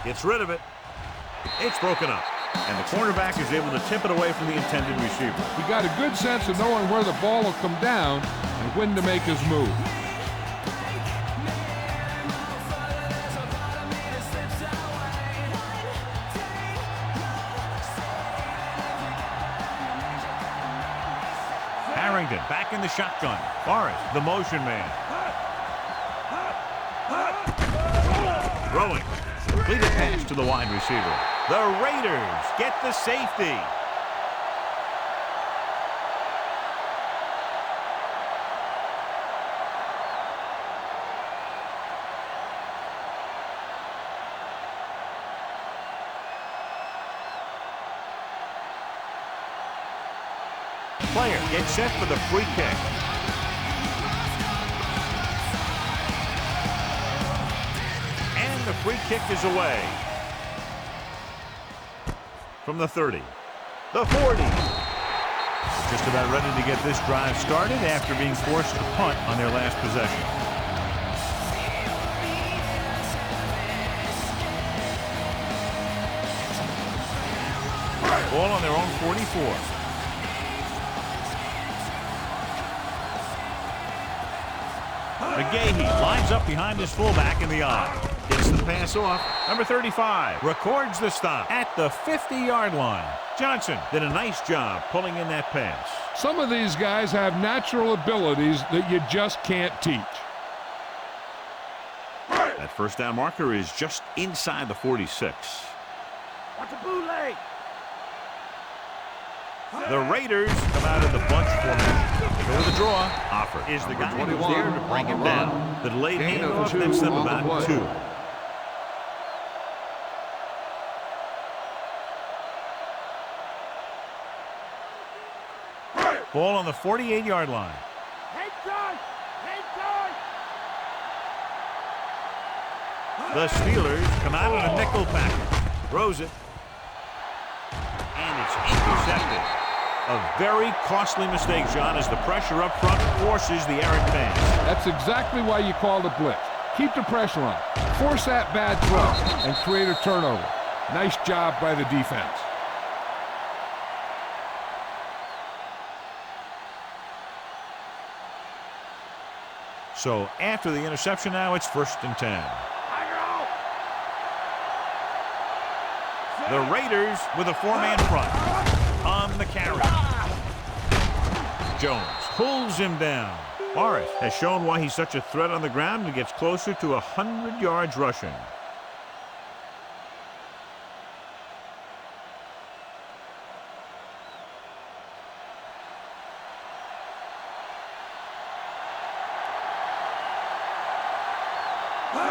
Gets rid of it. It's broken up. And the cornerback is able to tip it away from the intended receiver. He got a good sense of knowing where the ball will come down and when to make his move. Harrington back in the shotgun. Forrest, the motion man. Throwing. Completed pass to the wide receiver. The Raiders get the safety. Player gets set for the free kick. And the free kick is away. From the 30. The 40. Just about ready to get this drive started after being forced to punt on their last possession. Ball on their own 44. McGahee lines up behind his fullback in the eye. Gets the pass off. Number 35 records the stop at the 50-yard line. Johnson did a nice job pulling in that pass. Some of these guys have natural abilities that you just can't teach. That first down marker is just inside the 46. Watch a bootleg. The Raiders come out in the bunch formation. Go to the draw. Offer is the guy who's there to bring him down. The delayed handoff nets them about 2. Ball on the 48-yard line. Hang tight. Hang tight. The Steelers come out in a nickel package. Throws it. And it's intercepted. A very costly mistake, John, as the pressure up front forces the errant pass. That's exactly why you call the blitz. Keep the pressure on. Force that bad throw and create a turnover. Nice job by the defense. So after the interception now, it's 1st and 10. The Raiders with a 4-man front on the carry. Jones pulls him down. Morris has shown why he's such a threat on the ground and gets closer to 100 yards rushing.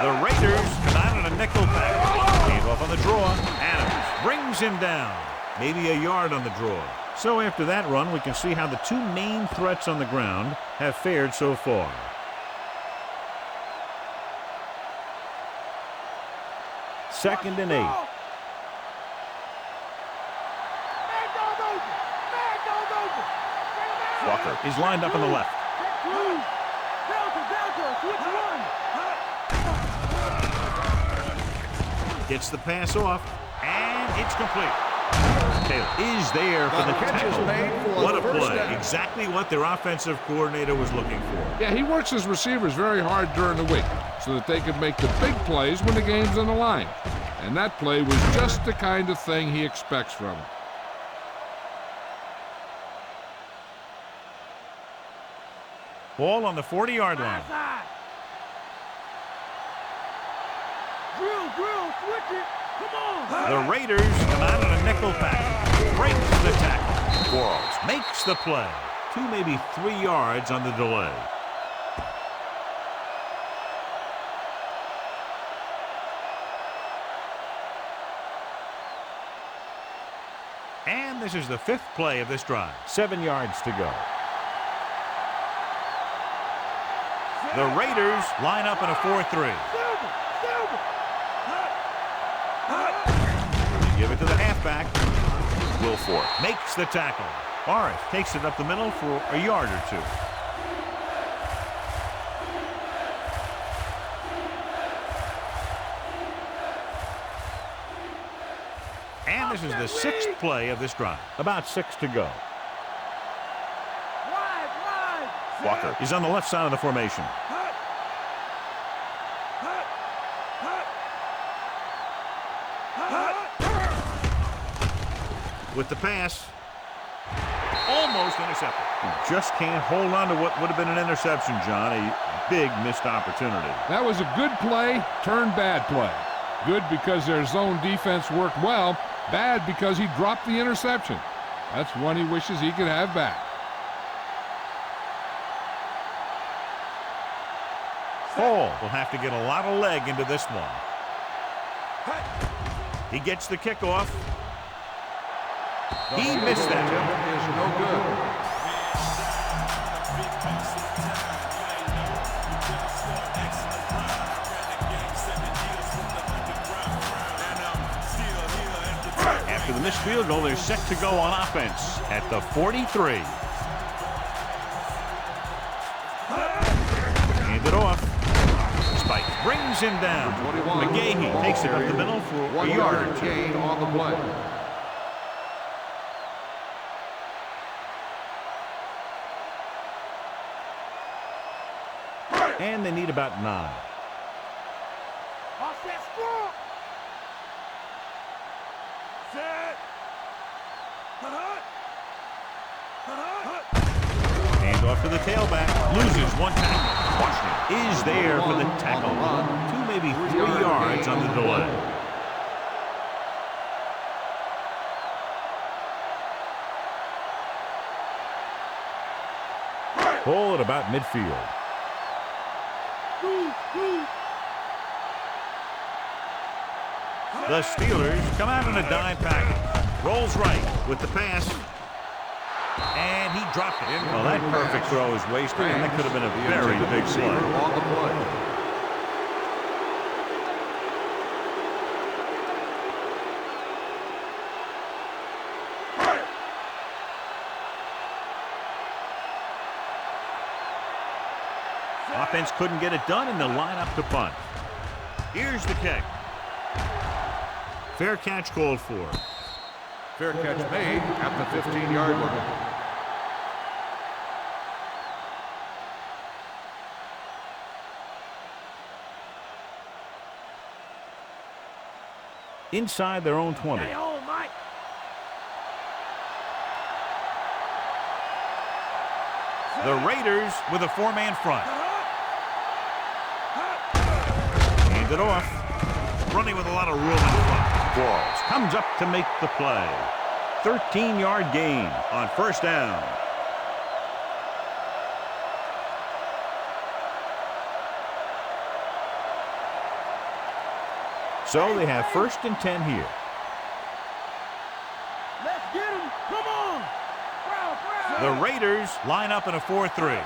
The Raiders come out in a nickel package. Hand off on the draw. Adams brings him down. Maybe a yard on the draw. So after that run, we can see how the 2 main threats on the ground have fared so far. Second and 8. Walker is lined up on the left. Gets the pass off, and it's complete. Taylor is there for the tackle. What a play. Exactly what their offensive coordinator was looking for. Yeah, he works his receivers very hard during the week so that they could make the big plays when the game's on the line. And that play was just the kind of thing he expects from him. Ball on the 40-yard line. Drill, switch it. Come on. The Raiders come out on a nickel package. Breaks the tackle. Quarles makes the play. 2, maybe 3 yards on the delay. And this is the 5th play of this drive. 7 yards to go. The Raiders line up in a 4-3. Give it to the halfback. Wilfork makes the tackle. Morris takes it up the middle for a yard or 2. And this is the 6th play of this drive. About 6 to go. Walker is on the left side of the formation. With the pass, almost intercepted. He just can't hold on to what would have been an interception, John. A big missed opportunity. That was a good play, turned bad play. Good because their zone defense worked well. Bad because he dropped the interception. That's one he wishes he could have back. Hall will have to get a lot of leg into this one. He gets the kickoff. He missed that. Is no good. After the missed field goal, they're set to go on offense at the 43. Hand it off. Spike brings him down. McGahee takes it up the middle for a 1 yard or yard 2. gain on the play. And they need about 9. Offset strong. Set. Hand off to the tailback. Loses 1 tackle. Washington is there for the tackle. 2, maybe 3 yards on the delay. Ball at about midfield. The Steelers come out in a dime package. Rolls right with the pass. And he dropped it. Well, that perfect throw is wasted, and that could have been a very big play. On the play. Offense couldn't get it done, and they'll line up to punt. Here's the kick. Fair catch called for. Fair catch made at the 15-yard line. Inside their own 20. The Raiders with a 4-man front. Hand it off. Running with a lot of room in front. Quarles comes up to make the play. 13-yard gain on first down. So they have 1st and 10 here. Let's get him. Come on. The Raiders line up in a 4-3.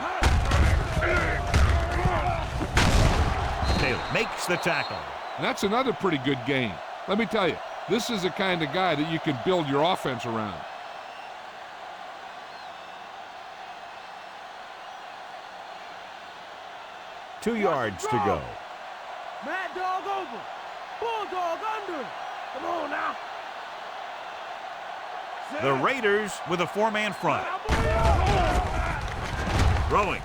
Taylor makes the tackle. And that's another pretty good game. Let me tell you, this is the kind of guy that you can build your offense around. Two yards to go. Mad dog over. Bulldog under. Come on now. The Raiders with a 4-man front. Throwing.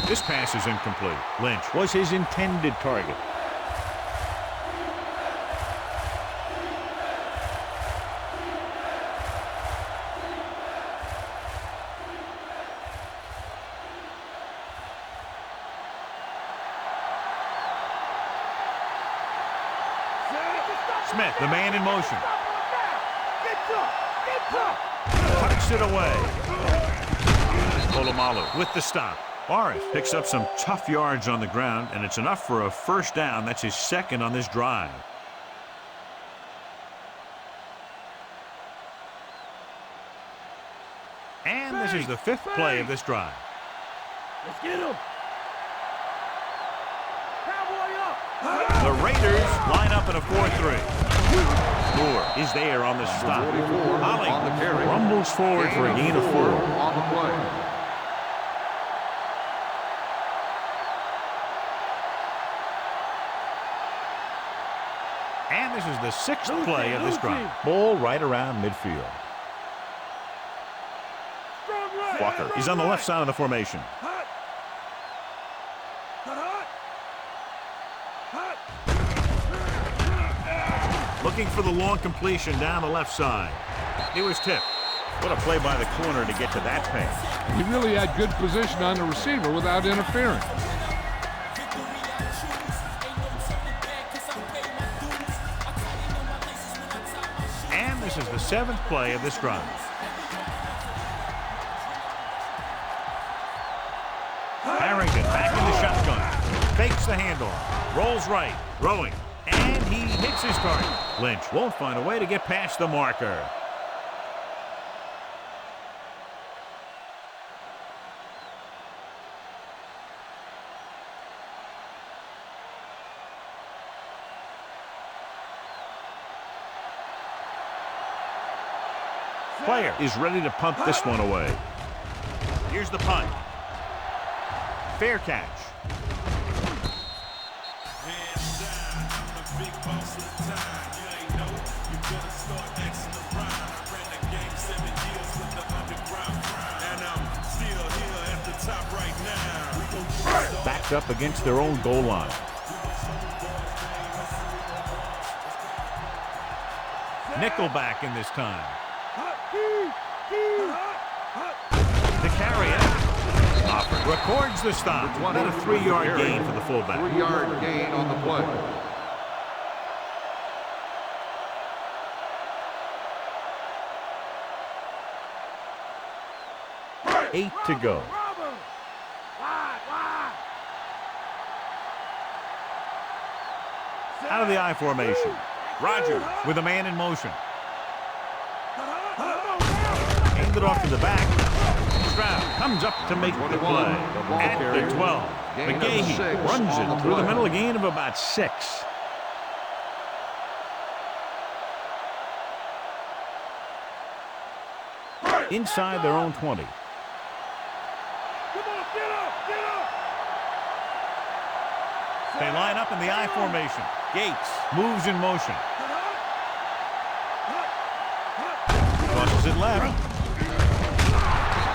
This pass is incomplete. Lynch was his intended target. Smith, the man in motion. Tucks it away. Polamalu with the stop. Morris picks up some tough yards on the ground, and it's enough for a first down. That's his second on this drive. And this is the 5th play of this drive. Let's get him. Cowboy up. The Raiders line up in a 4-3. Moore is there on the stop. Holly on the carry. rumbles forward for a gain of 4. On the play. And this is the 6th play of this drive. Ball right around midfield. Walker is on the left side of the formation. Looking for the long completion down the left side. It was tipped. What a play by the corner to get to that pass. He really had good position on the receiver without interfering. And this is the 7th play of this drive. Harrington back in the shotgun. Fakes the handoff. Rolls right. Throwing. And he hits his target. Lynch won't find a way to get past the marker. Player is ready to punt this one away. Here's the punt. Fair catch. Backed up against their own goal line. Nickelback in this time. To carry it. Offord records the stop. About a 3-yard gain for the fullback. 3-yard gain on the play. Eight to go. Out of the I formation. Rogers with a man in motion. Handed off to the back. Stroud comes up to make the play. At the 12. McGahee runs it through the middle, a gain of about 6. Inside their own 20. They line up in the I formation. Gates moves in motion. Crosses it left.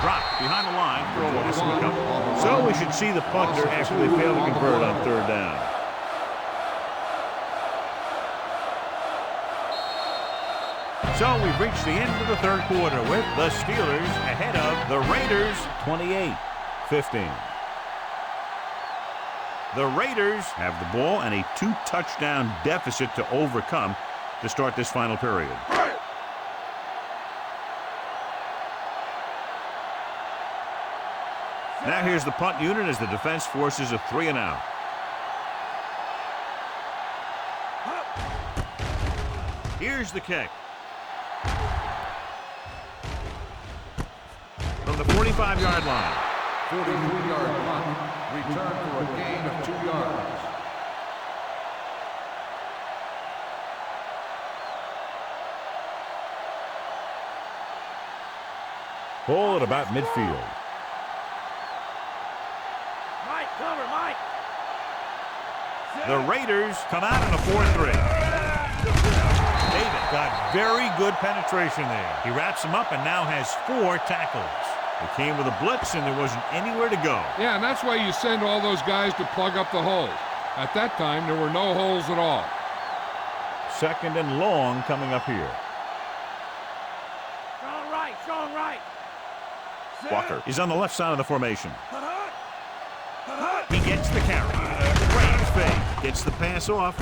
Dropped behind the line for a loss of a couple. So we should see the punter after they fail to convert on 3rd down. So we've reached the end of the 3rd quarter with the Steelers ahead of the Raiders 28-15. The Raiders have the ball and a 2-touchdown deficit to overcome to start this final period. Now here's the punt unit as the defense forces a 3-and-out. Here's the kick. From the 45-yard line. 43-yard punt. Return for a gain of 2 yards. Ball at about midfield. The Raiders come out in a 4-3. David got very good penetration there. He wraps him up and now has 4 tackles. It came with a blitz and there wasn't anywhere to go. Yeah, and that's why you send all those guys to plug up the holes. At that time, there were no holes at all. 2nd and long coming up here. Strong right, strong right. Walker is on the left side of the formation. He gets the carry. Braves fake. Gets the pass off.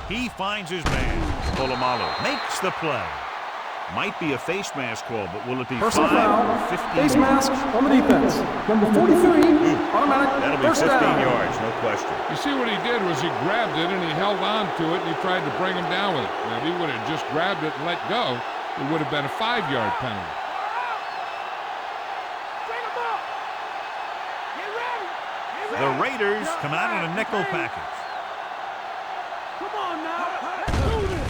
He finds his man. Polamalu makes the play. Might be a face mask call, but will it be Personal 5 foul, or 15? face mask on the defense. Number 43, automatic That'll be first 15 down. yards, no question. You see what he did was he grabbed it and he held on to it and he tried to bring him down with it. Now, if he would have just grabbed it and let go, it would have been a 5-yard penalty. Bring him up. Get ready. Get ready. The Raiders come out in a nickel package. Come on now. Let's do this.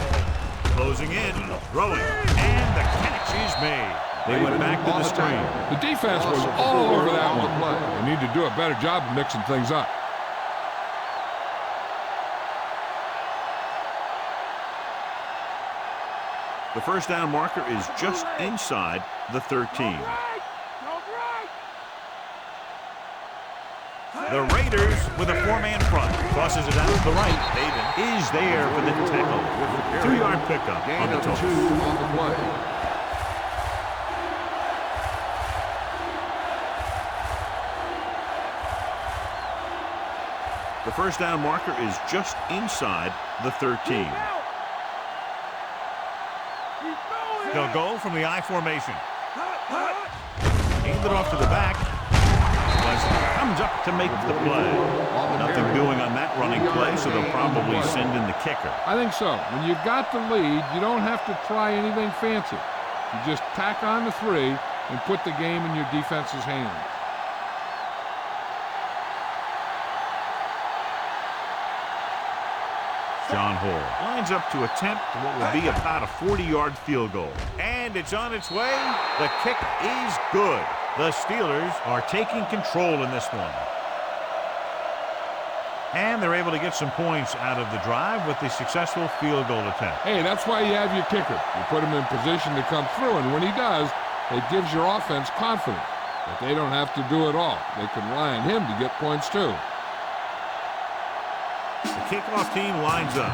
Closing in, throwing, and the catch is made. They went back to the screen. The defense was all over that one. They need to do a better job of mixing things up. The first down marker is just inside the 13. The Raiders with a 4-man front. Tosses it out to the right. Peyton is there for the tackle. 2-yard pickup on the total. 2 on the play. The first down marker is just inside the 13. They'll go from the I formation. Hand it off to the back. Comes up to make the play. Nothing doing on that running play, so they'll probably send in the kicker. I think so. When you've got the lead, you don't have to try anything fancy. You just tack on the 3 and put the game in your defense's hands. John Hall lines up to attempt what will be about a 40-yard field goal. And it's on its way. The kick is good. The Steelers are taking control in this one. And they're able to get some points out of the drive with the successful field goal attempt. Hey, that's why you have your kicker. You put him in position to come through, and when he does, it gives your offense confidence that they don't have to do it all. They can rely on him to get points too. The kickoff team lines up.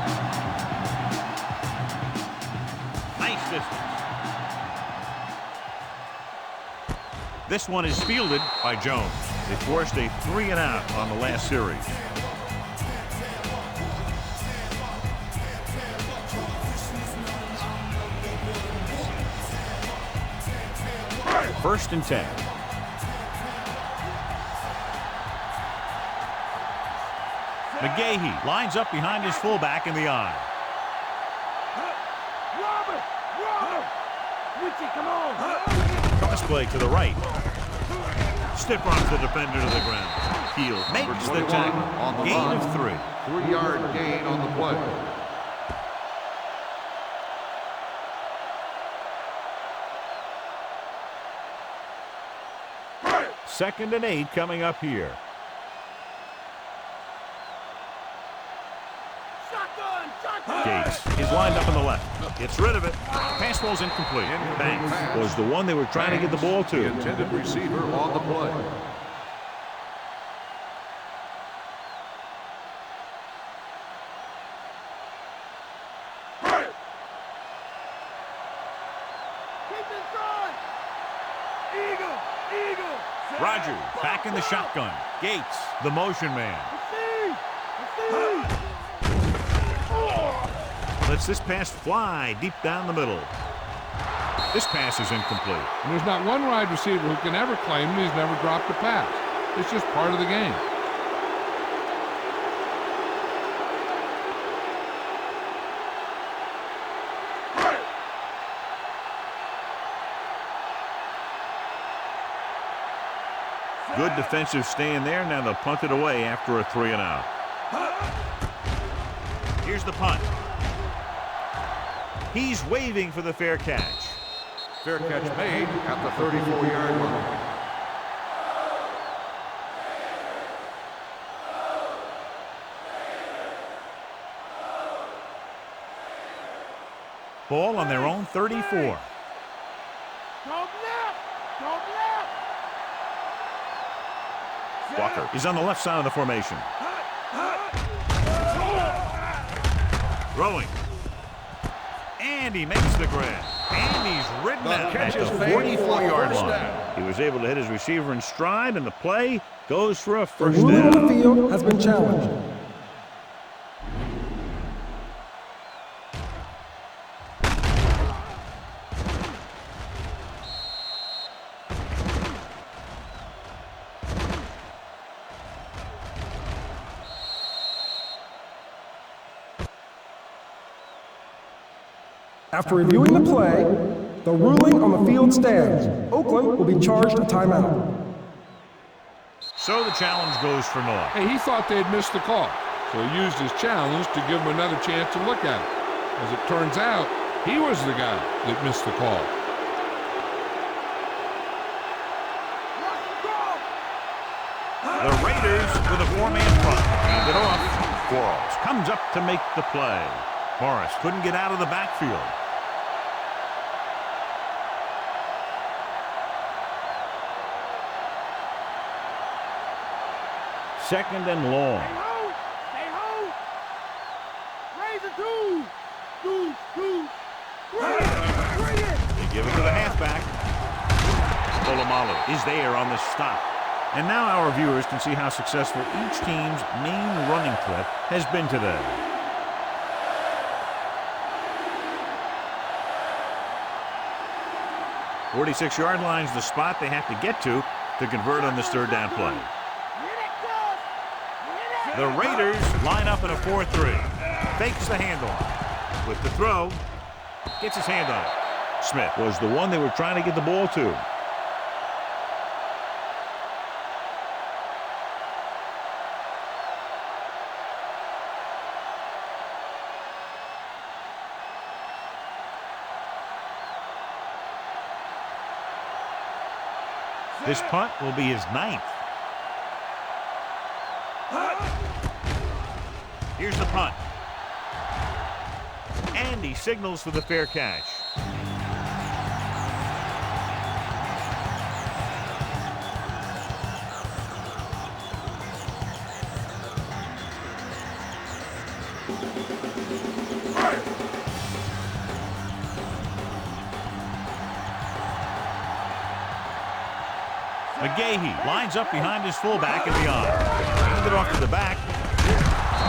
Nice distance. This one is fielded by Jones. They forced a 3-and-out on the last series. First and 10. McGahee lines up behind his fullback in the I. Robert! Richie, come on! Cross play to the right. Stiff arms the defender to the ground. Keel makes the tackle. Gain of 3. 3-yard gain on the play. Second and 8 coming up here. Gates is lined up on the left. Gets rid of it. Pass ball's incomplete. Banks was the one they were trying to get the ball to. The intended receiver on the play. Rogers back in the shotgun. Gates, the motion man. Lets this pass fly deep down the middle. This pass is incomplete. And there's not one wide receiver who can ever claim that he's never dropped a pass. It's just part of the game. Good defensive stand there. Now they'll punt it away after a 3-and-out. Here's the punt. He's waving for the fair catch. Fair catch made at the 34-yard line. Ball on their own 34. Don't left. Don't left. Walker is on the left side of the formation. Throwing. And he makes the grab. And he's ridden out at the 44-yard line. He was able to hit his receiver in stride, and the play goes for a The first ruling on down. the field has been challenged. After reviewing the play, the ruling on the field stands. Oakland will be charged a timeout. So the challenge goes for North. Hey, he thought they'd missed the call, so he used his challenge to give him another chance to look at it. As it turns out, he was the guy that missed the call. The Raiders with a four-man front. Hand it off. Quarles comes up to make the play. Morris couldn't get out of the backfield. Second and long. Stay home. Stay home. Raise the two. Bring it. They give it to the halfback. Polamalu is there on the stop. And now our viewers can see how successful each team's main running threat has been today. "46-yard line's the spot they have to get to convert on this third down play. The Raiders line up in a 4-3. Fakes the handoff. With the throw, gets his hand on it. Smith was the one they were trying to get the ball to. This punt will be his 9th. Here's the punt. And he signals for the fair catch. McGahee lines up behind his fullback and beyond. Handed off to the back.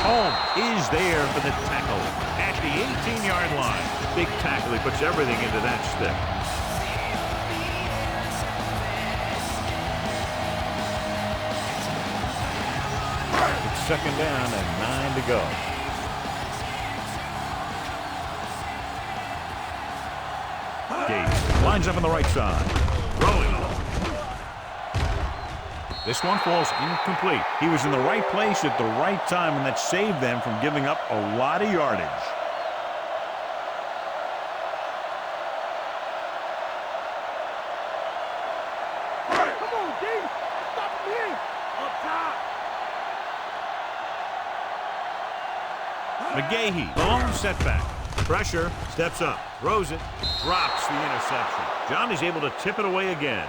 Holmes is there for the tackle at the 18-yard line. Big tackle. He puts everything into that stick. It's second down and 9 to go. Gates lines up on the right side. Throwing. This one falls incomplete. He was in the right place at the right time, and that saved them from giving up a lot of yardage. Come on, D. Stop him here. Up top. McGahee, long setback. Pressure, steps up, throws it, drops the interception. John is able to tip it away again.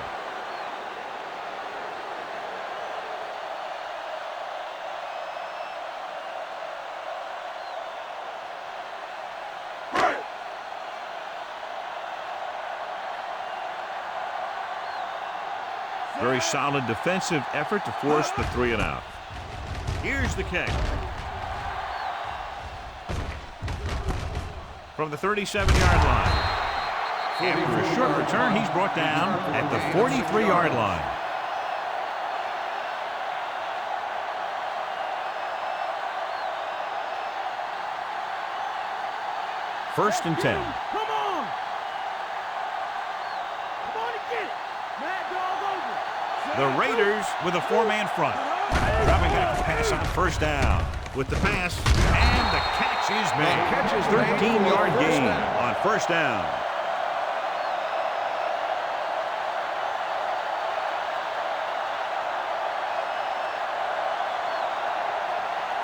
Very solid defensive effort to force the 3 and out. Here's the kick. From the 37-yard line. After a short return, he's brought down at the 43-yard line. First and 10. Come on. Come on and get it. Mad Dog over. The Raiders with a 4-man front. Dropping back to pass on first down. With the pass, and the catch is made. 13-yard gain on first down.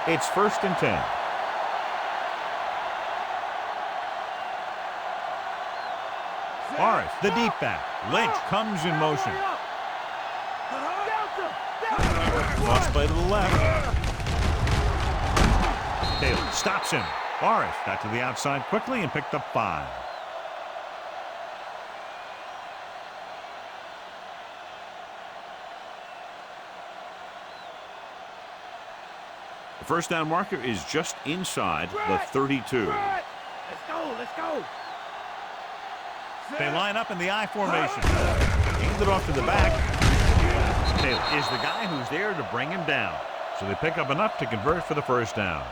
It's first and 10. Morris, the deep back. Lynch comes in motion. Cross play to the left. Taylor stops him. Morris got to the outside quickly and picked up 5. The first down marker is just inside the 32. Let's go, let's go. They line up in the I formation. Hands it off to the back. Taylor is the guy who's there to bring him down. So they pick up enough to convert for the first down.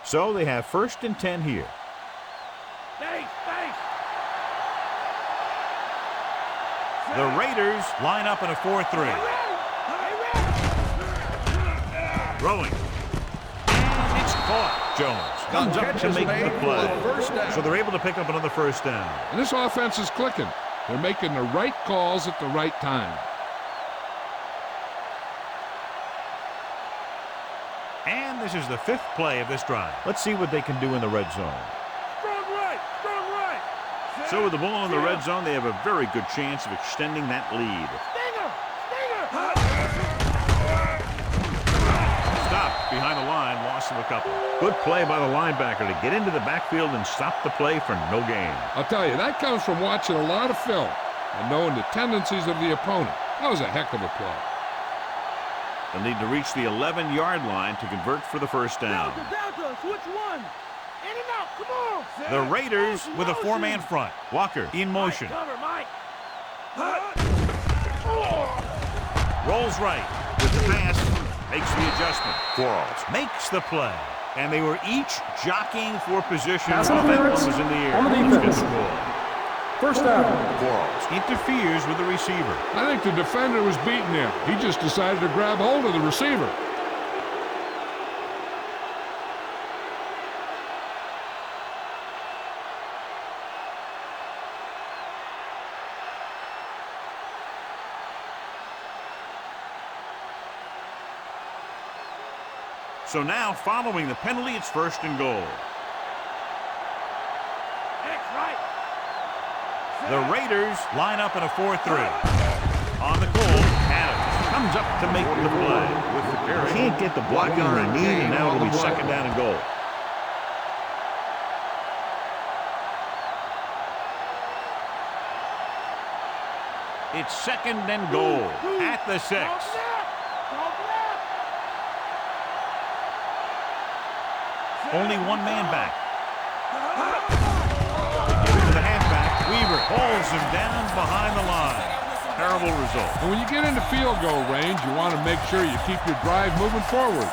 So they have 1st and 10 here. The Raiders line up in a 4-3. Rolling. And it's caught. Jones comes up to make the play. So they're able to pick up another first down. And this offense is clicking. They're making the right calls at the right time. And this is the 5th play of this drive. Let's see what they can do in the red zone. So with the ball in the red zone, they have a very good chance of extending that lead. Stopped behind the line, loss of a couple. Good play by the linebacker to get into the backfield and stop the play for no gain. I'll tell you, that comes from watching a lot of film and knowing the tendencies of the opponent. That was a heck of a play. They'll need to reach the 11-yard line to convert for the first down. Which one? In and out, come on. The Raiders with a 4-man front. Walker in motion. Rolls right with the pass. Makes the adjustment. Quarles makes the play. And they were each jockeying for position. Pass interference was in the air. on the defense. First down. Quarles interferes with the receiver. I think the defender was beating him. He just decided to grab hold of the receiver. So now, following the penalty, it's 1st and goal. The Raiders line up in a 4-3. On the goal, Adams comes up to make the play. Can't get the block on the knee, and now it'll be 2nd down and goal. It's 2nd and goal at the 6. Only 1 man back. They give it to the halfback. Weaver holds him down behind the line. Terrible result. And when you get into field goal range, you want to make sure you keep your drive moving forward.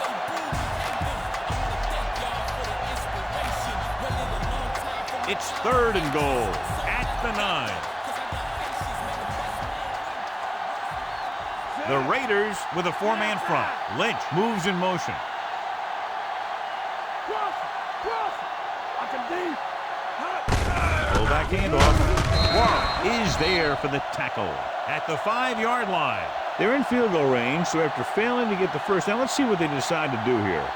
It's 3rd and goal at the 9. The Raiders with a 4-man front. Lynch moves in motion. Pull back handoff. Warren is there for the tackle at the 5-yard line. They're in field goal range, so after failing to get the first down, let's see what they decide to do here.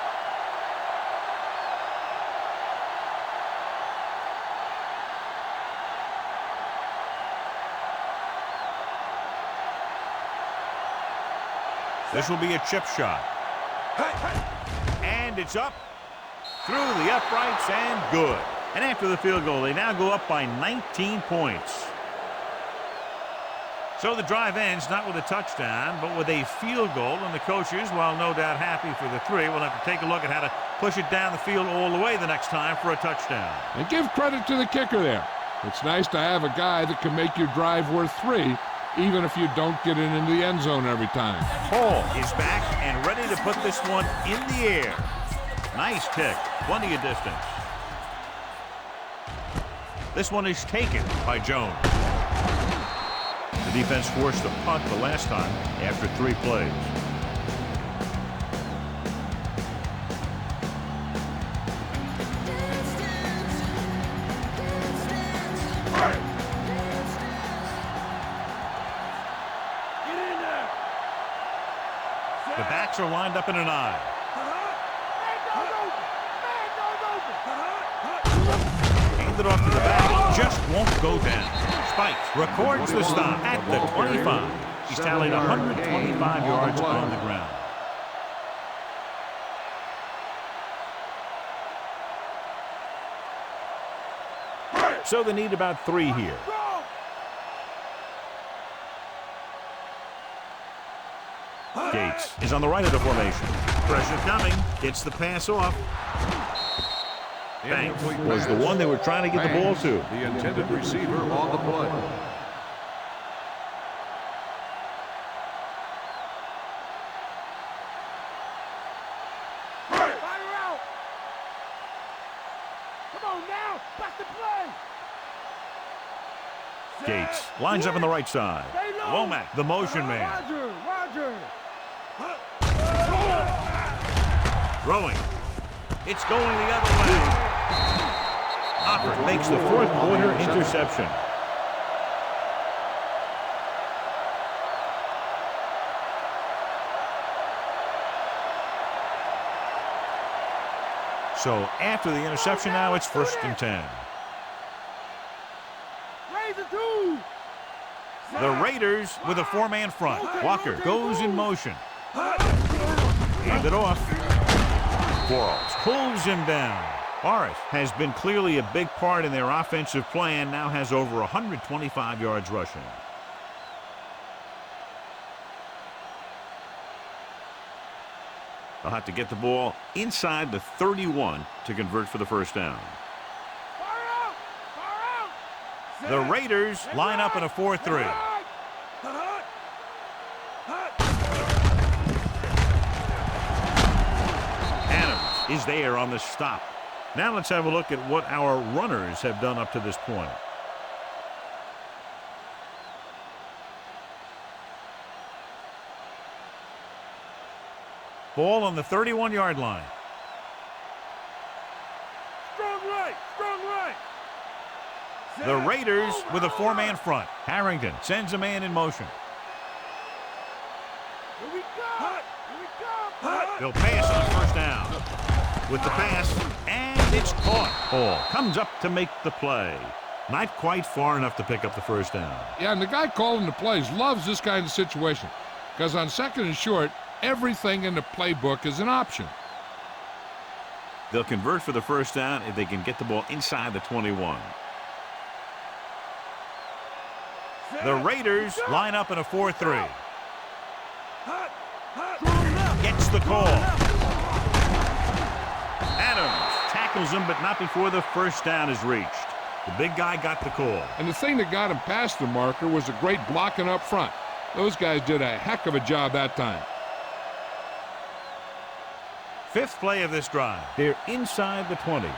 This will be a chip shot. And it's up through the uprights and good. And after the field goal, they now go up by 19 points. So the drive ends not with a touchdown, but with a field goal. And the coaches, while no doubt happy for the 3, will have to take a look at how to push it down the field all the way the next time for a touchdown. And give credit to the kicker there. It's nice to have a guy that can make your drive worth 3, even if you don't get it into the end zone every time. Hall is back and ready to put this one in the air. Nice kick. Plenty of distance. This one is taken by Jones. The defense forced a punt the last time after 3 plays. The backs are lined up in an eye. Handed off to the back. Just won't go down. Spikes records the stop at the 25. He's tallied 125 yards on the ground. So they need about 3 here. Gates is on the right of the formation. Pressure coming. Gets the pass off. Banks was the one they were trying to get the ball to. The intended receiver on the play. Fire out! Come on now! Back to play! Gates lines up on the right side. Womack, the motion man. Roger! Throwing. It's going the other way. Hopper makes the 4th quarter interception. So after the interception now, it's 1st and 10. The Raiders with a 4-man front. Walker goes in motion. Hand it off. Quarles pulls him down. Morris has been clearly a big part in their offensive plan, now has over 125 yards rushing. They'll have to get the ball inside the 31 to convert for the 1st down. The Raiders line up in a 4-3. Adams is there on the stop. Now let's have a look at what our runners have done up to this point. Ball on the 31-yard line. Strong right! The Raiders with a 4-man front. Harrington sends a man in motion. Here we go! They'll pass on 1st down. With the pass, and it's caught. Hall comes up to make the play. Not quite far enough to pick up the 1st down. Yeah, and the guy calling the plays loves this kind of situation because on 2nd and short, everything in the playbook is an option. They'll convert for the 1st down if they can get the ball inside the 21. The Raiders line up in a 4-3. Gets the call. Adams tackles him, but not before the 1st down is reached. The big guy got the call. And the thing that got him past the marker was a great blocking up front. Those guys did a heck of a job that time. 5th play of this drive. They're inside the 20.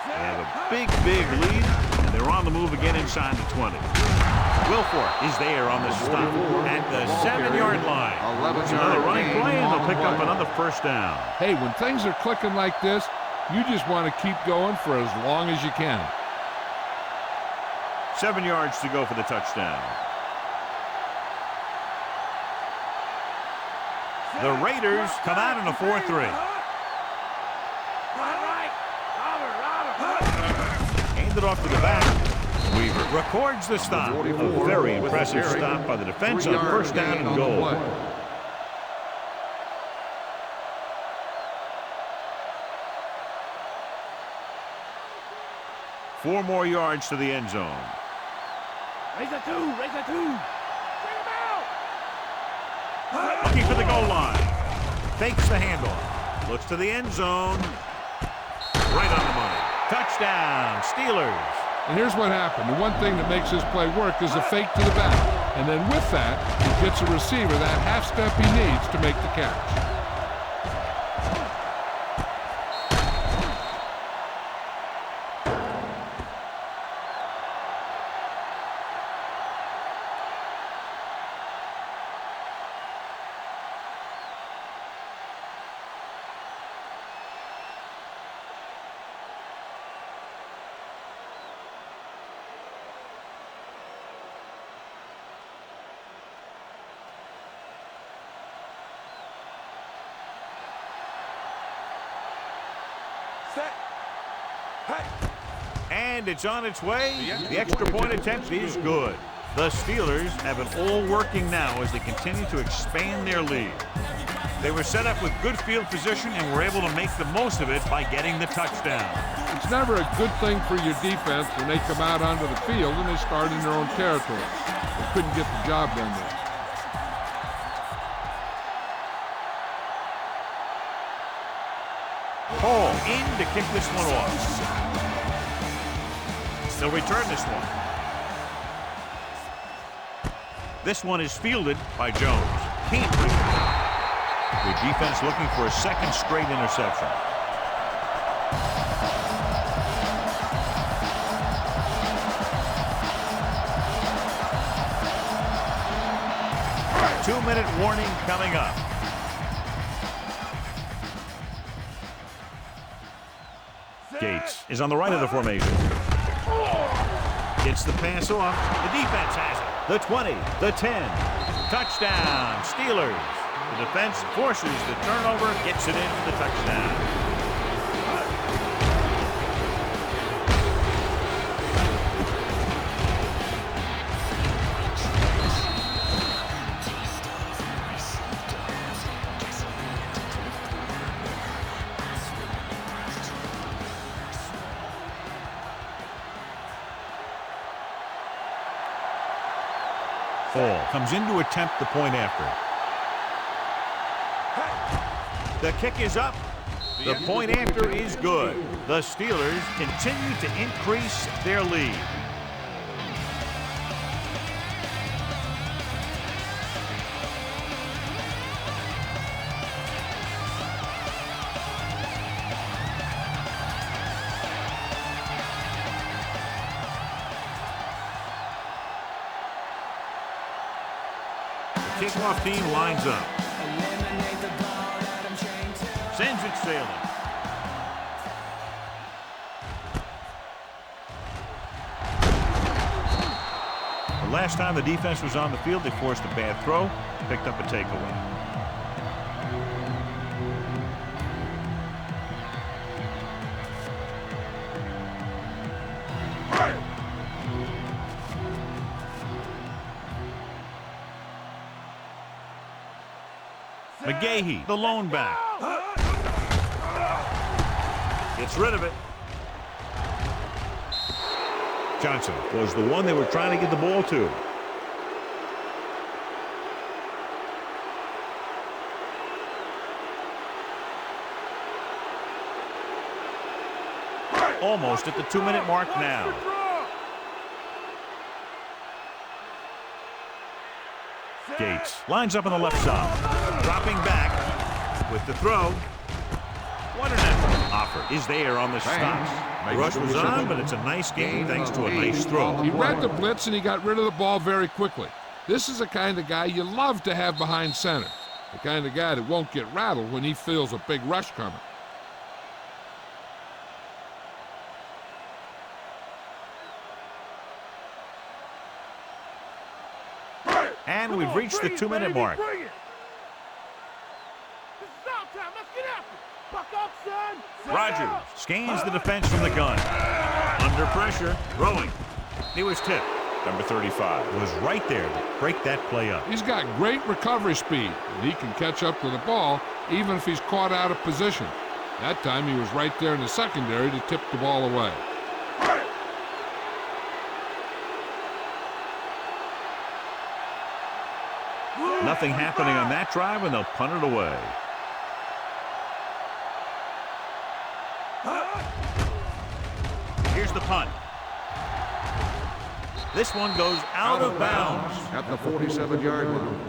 They have a big lead, and they're on the move again inside the 20. Wilfork is there on the stop at the 7-yard line. It's another running play, and they'll pick up another 1st down. Hey, when things are clicking like this, you just want to keep going for as long as you can. 7 yards to go for the touchdown. The Raiders come out in a 4-3. Handed off to the back. Weaver records the stop. A very impressive stop by the defense on 1st down and goal. 4 more yards to the end zone. Raise a 2! Bring him out! Looking for the goal line. Fakes the handoff. Looks to the end zone. Right on the money. Touchdown, Steelers. And here's what happened. The one thing that makes this play work is a fake to the back. And then with that, he gets a receiver that half step he needs to make the catch. And it's on its way. The extra point attempt is good. The Steelers have it all working now as they continue to expand their lead. They were set up with good field position and were able to make the most of it by getting the touchdown. It's never a good thing for your defense when they come out onto the field and they start in their own territory. They couldn't get the job done there. Hall in to kick this one off. They'll return this one. This one is fielded by Jones. Can't bring it down. The defense looking for a second straight interception. Two-minute warning coming up. Gates is on the right of the formation. Gets the pass off. The defense has it. The 20, the 10. Touchdown, Steelers. The defense forces the turnover, gets it in for the touchdown. Hall comes in to attempt the point after. The kick is up. The point after is good. The Steelers continue to increase their lead. The kickoff team lines up. Sends it sailing. The last time the defense was on the field, they forced a bad throw, picked up a takeaway. McGahee, the lone back. Gets rid of it. Johnson was the one they were trying to get the ball to. Almost at the 2-minute mark now. Gates lines up on the left side. Dropping back with the throw. What an effort. Offer is there on the stop. The rush was on, but it's a nice game thanks to a nice throw. He read the blitz and he got rid of the ball very quickly. This is the kind of guy you love to have behind center. The kind of guy that won't get rattled when he feels a big rush coming. And we've reached the 2-minute mark. Rogers scans the defense from the gun. Under pressure, throwing. He was tipped. Number 35 was right there to break that play up. He's got great recovery speed, and he can catch up to the ball even if he's caught out of position. That time he was right there in the secondary to tip the ball away. Nothing happening on that drive, and they'll punt it away. Here's the punt. This one goes out of bounds at the 47-yard line.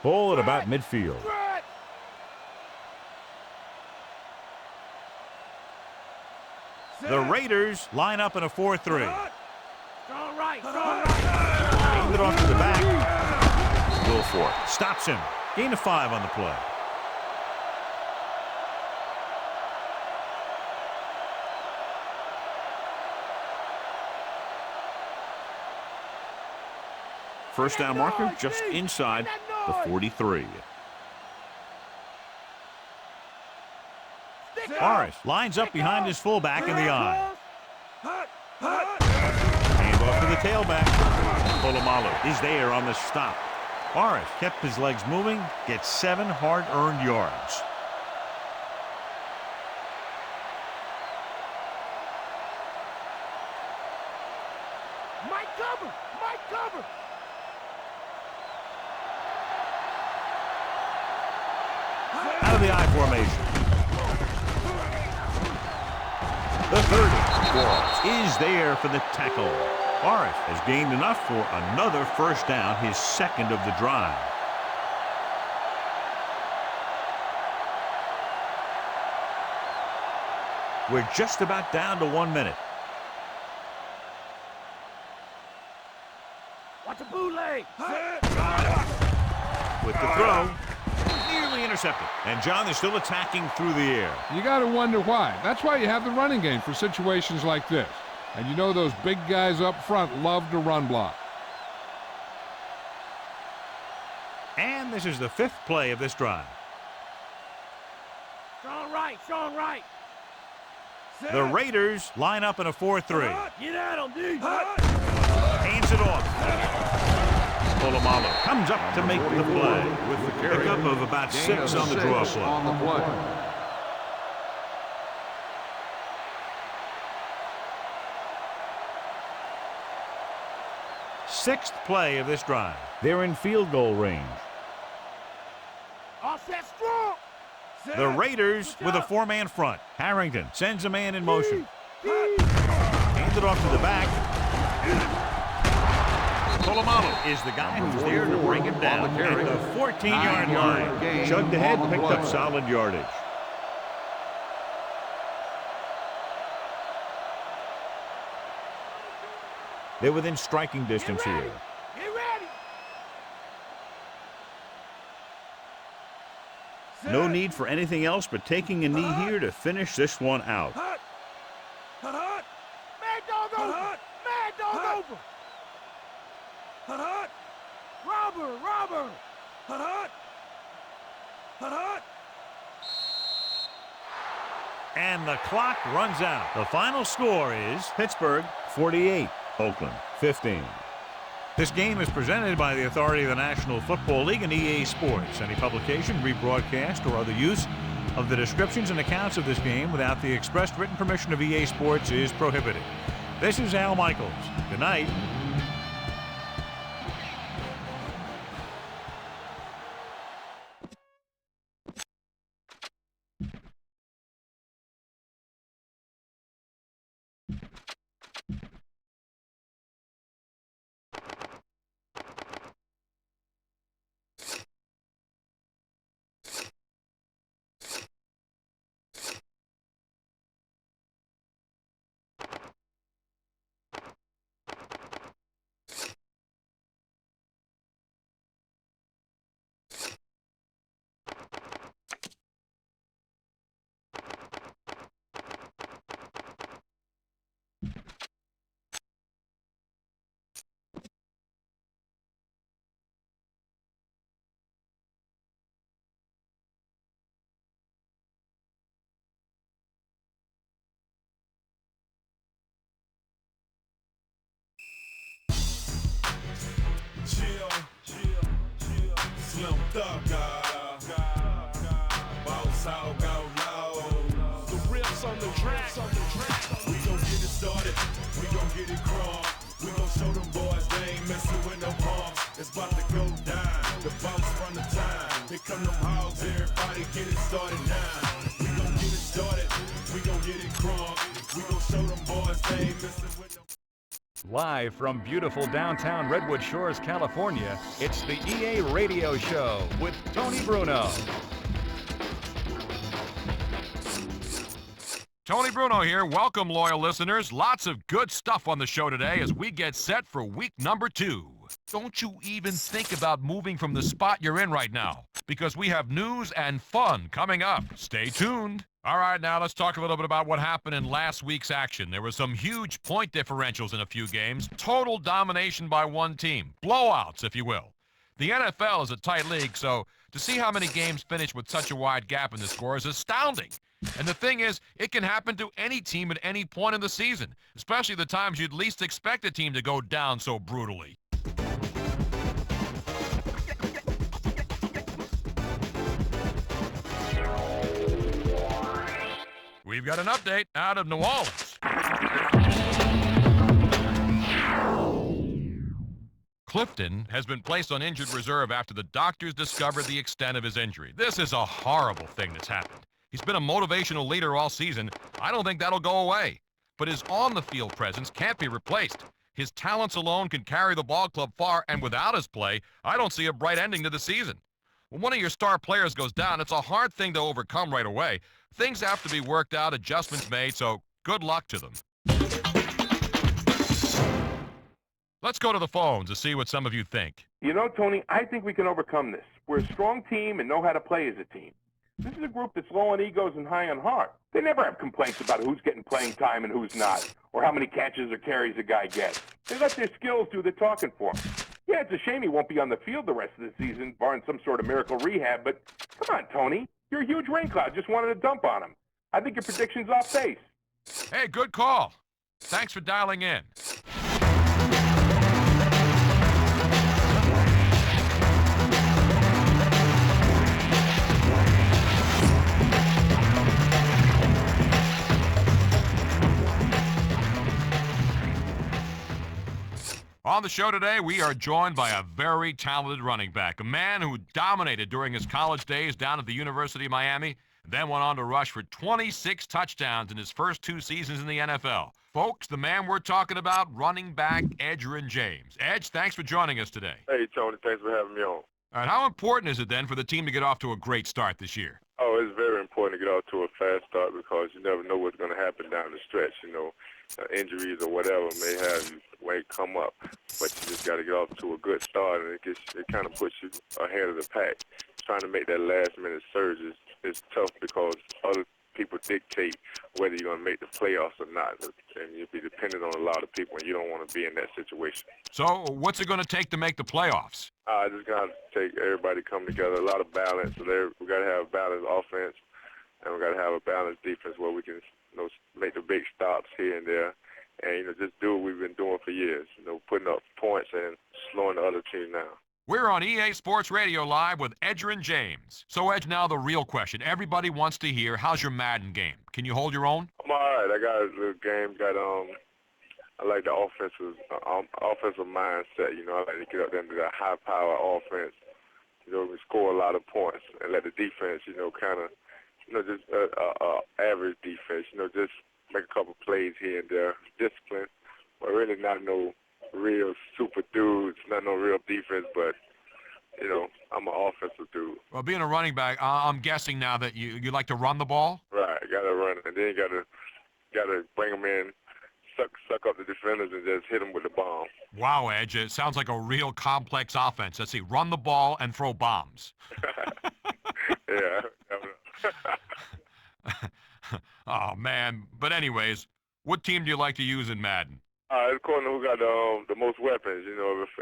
Ball at about midfield. The Raiders line up in a 4-3. Aimed it off to the back. Wilfork stops him. Gain of 5 on the play. First down marker just inside the 43. Morris lines up behind his fullback in the eye. Hand off to the tailback. Polamalu is there on the stop. Morris kept his legs moving, gets 7 hard-earned yards. Mike cover! Mike cover! Out of the I formation. The 30 is there for the tackle. Morris has gained enough for another first down, his second of the drive. We're just about down to 1 minute. Watch a bootleg! With the throw, nearly intercepted. And John is still attacking through the air. You got to wonder why. That's why you have the running game for situations like this. And you know those big guys up front love to run block. And this is the 5th play of this drive. Sean Wright! Sean Wright! The Raiders line up in a 4-3. Get at him, dude! Hands it off. Polamalu comes up to make the play. With the carry. Pickup of about 6 on the draw play. On the play. Sixth play of this drive. They're in field goal range. Offset strong! The Raiders with a 4-man front. Harrington sends a man in motion. Hands it off to the back. Polamalu is the guy who's there to bring it down at the 14-yard line. Chugged ahead, picked up solid yardage. They're within striking distance here. Get ready! No need for anything else but taking a knee here to finish this one out. Hut! Hut, hut! Mad dog over! Mad dog over! Hut, hut! Robber! Robber! Hut, hut! Hut, hut! And the clock runs out. The final score is Pittsburgh 48, Oakland 15. This game is presented by the authority of the National Football League and EA Sports. Any publication, rebroadcast, or other use of the descriptions and accounts of this game without the expressed written permission of EA Sports is prohibited. This is Al Michaels. Good night. Slim Thugger, Boss Hog Outlaw. The rips on the track, We gon' get it started, we gon' get it crunk. We gon' show them boys they ain't messing with no punks. It's about to go down, the bounce from the time. Here come them hogs, everybody get it started now. We gon' get it started, we gon' get it crunk. We gon' show them boys they ain't messing with no. Live from beautiful downtown Redwood Shores, California, it's the EA Radio Show with Tony Bruno. Tony Bruno here. Welcome, loyal listeners. Lots of good stuff on the show today as we get set for week number 2. Don't you even think about moving from the spot you're in right now, because we have news and fun coming up. Stay tuned. All right, now let's talk a little bit about what happened in last week's action. There were some huge point differentials in a few games, total domination by one team, blowouts, if you will. The NFL is a tight league, so to see how many games finish with such a wide gap in the score is astounding. And the thing is, it can happen to any team at any point in the season, especially the times you'd least expect a team to go down so brutally. We've got an update out of New Orleans. Clifton has been placed on injured reserve after the doctors discovered the extent of his injury. This is a horrible thing that's happened. He's been a motivational leader all season. I don't think that'll go away. But his on-the-field presence can't be replaced. His talents alone can carry the ball club far, and without his play, I don't see a bright ending to the season. When one of your star players goes down, it's a hard thing to overcome right away. Things have to be worked out, adjustments made, so good luck to them. Let's go to the phones to see what some of you think. You know, Tony, I think we can overcome this. We're a strong team and know how to play as a team. This is a group that's low on egos and high on heart. They never have complaints about who's getting playing time and who's not, or how many catches or carries a guy gets. They let their skills do the talking for them. Yeah, it's a shame he won't be on the field the rest of the season, barring some sort of miracle rehab, but come on, Tony. You're a huge rain cloud. Just wanted to dump on him. I think your prediction's off base. Hey, good call. Thanks for dialing in. On the show today, we are joined by a very talented running back, a man who dominated during his college days down at the University of Miami, then went on to rush for 26 touchdowns in his first 2 seasons in the NFL. Folks, the man we're talking about, running back Edgerrin James. Edge, thanks for joining us today. Hey, Tony, thanks for having me on. All right, how important is it then for the team to get off to a great start this year? Oh, it's very important to get off to a fast start because you never know what's going to happen down the stretch. You know, injuries or whatever may have you come up, but you just got to get off to a good start, and it kind of puts you ahead of the pack. Trying to make that last-minute surge is tough because other people dictate whether you're going to make the playoffs or not, and you'll be dependent on a lot of people, and you don't want to be in that situation. So what's it going to take to make the playoffs? Just got to take everybody come together, a lot of balance. So we got to have a balanced offense, and we got to have a balanced defense where we can make the big stops here and there, and just do what we've been doing for years. Putting up points and slowing the other team down. We're on EA Sports Radio Live with Edgerrin James. So, Edge, now the real question. Everybody wants to hear, how's your Madden game? Can you hold your own? I'm all right. I got a little game. I like the offensive mindset. I like to get up there into that high-power offense. We score a lot of points and let the defense, kind of, just average defense. Just make a couple plays here and there. Discipline, but really not no real super dudes, not no real defense, but, I'm an offensive dude. Well, being a running back, I'm guessing now that you like to run the ball? Right, got to run it, and then you got to bring them in, suck up the defenders, and just hit them with the bomb. Wow, Edge, it sounds like a real complex offense. Let's see, run the ball and throw bombs. Yeah. Oh, man. But anyways, what team do you like to use in Madden? It's according to who got the most weapons. In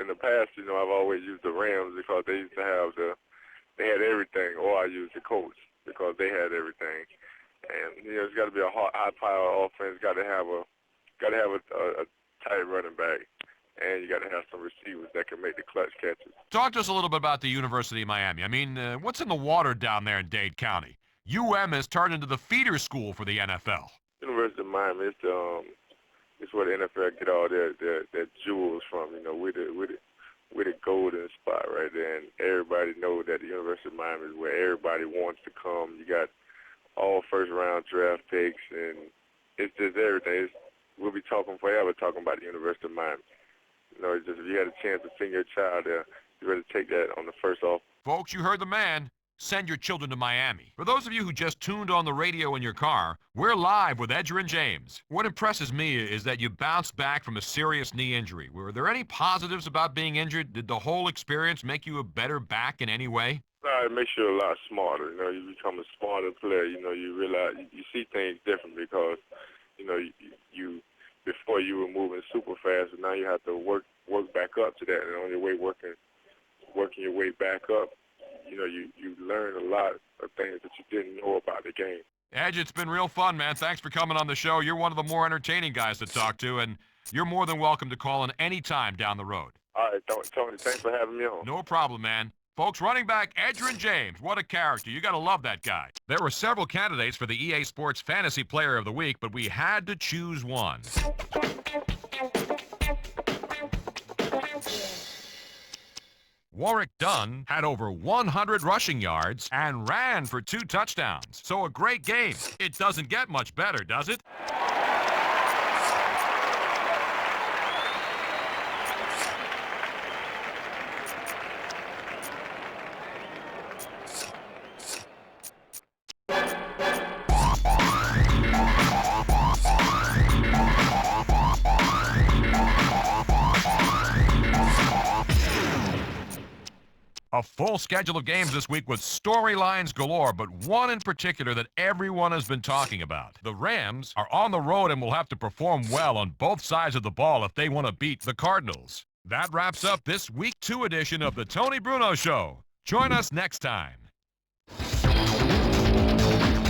the past, I've always used the Rams because they used to have they had everything, or I used the Colts because they had everything. And it's got to be a high-power offense. Got to have a tight running back, and you got to have some receivers that can make the clutch catches. Talk to us a little bit about the University of Miami. I mean, what's in the water down there in Dade County? has turned into the feeder school for the NFL. University of Miami, it's where the NFL get all their jewels from. We're the golden spot right there, and everybody knows that the University of Miami is where everybody wants to come. You got all first-round draft picks, and it's just everything. We'll be talking forever talking about the University of Miami. It's just if you had a chance to send your child there, you better take that on the first off. Folks, you heard the man. Send your children to Miami. For those of you who just tuned on the radio in your car, we're live with Edgerrin James. What impresses me is that you bounced back from a serious knee injury. Were there any positives about being injured? Did the whole experience make you a better back in any way? it makes you a lot smarter. You know, you become a smarter player. You know, you realize you see things different because, you know, you before you were moving super fast, and now you have to work back up to that. And on your way working your way back up, you know, you learn a lot of things that you didn't know about the game. Edge, it's been real fun, man. Thanks for coming on the show. You're one of the more entertaining guys to talk to, and you're more than welcome to call in any time down the road. All right, Tony, thanks for having me on. No problem, man. Folks, running back Edgerrin James, what a character. You got to love that guy. There were several candidates for the EA Sports Fantasy Player of the Week, but we had to choose one. Warwick Dunn had over 100 rushing yards and ran for 2 touchdowns. So a great game. It doesn't get much better, does it? A full schedule of games this week with storylines galore, but one in particular that everyone has been talking about. The Rams are on the road and will have to perform well on both sides of the ball if they want to beat the Cardinals. That wraps up this Week 2 edition of the Tony Bruno Show. Join us next time.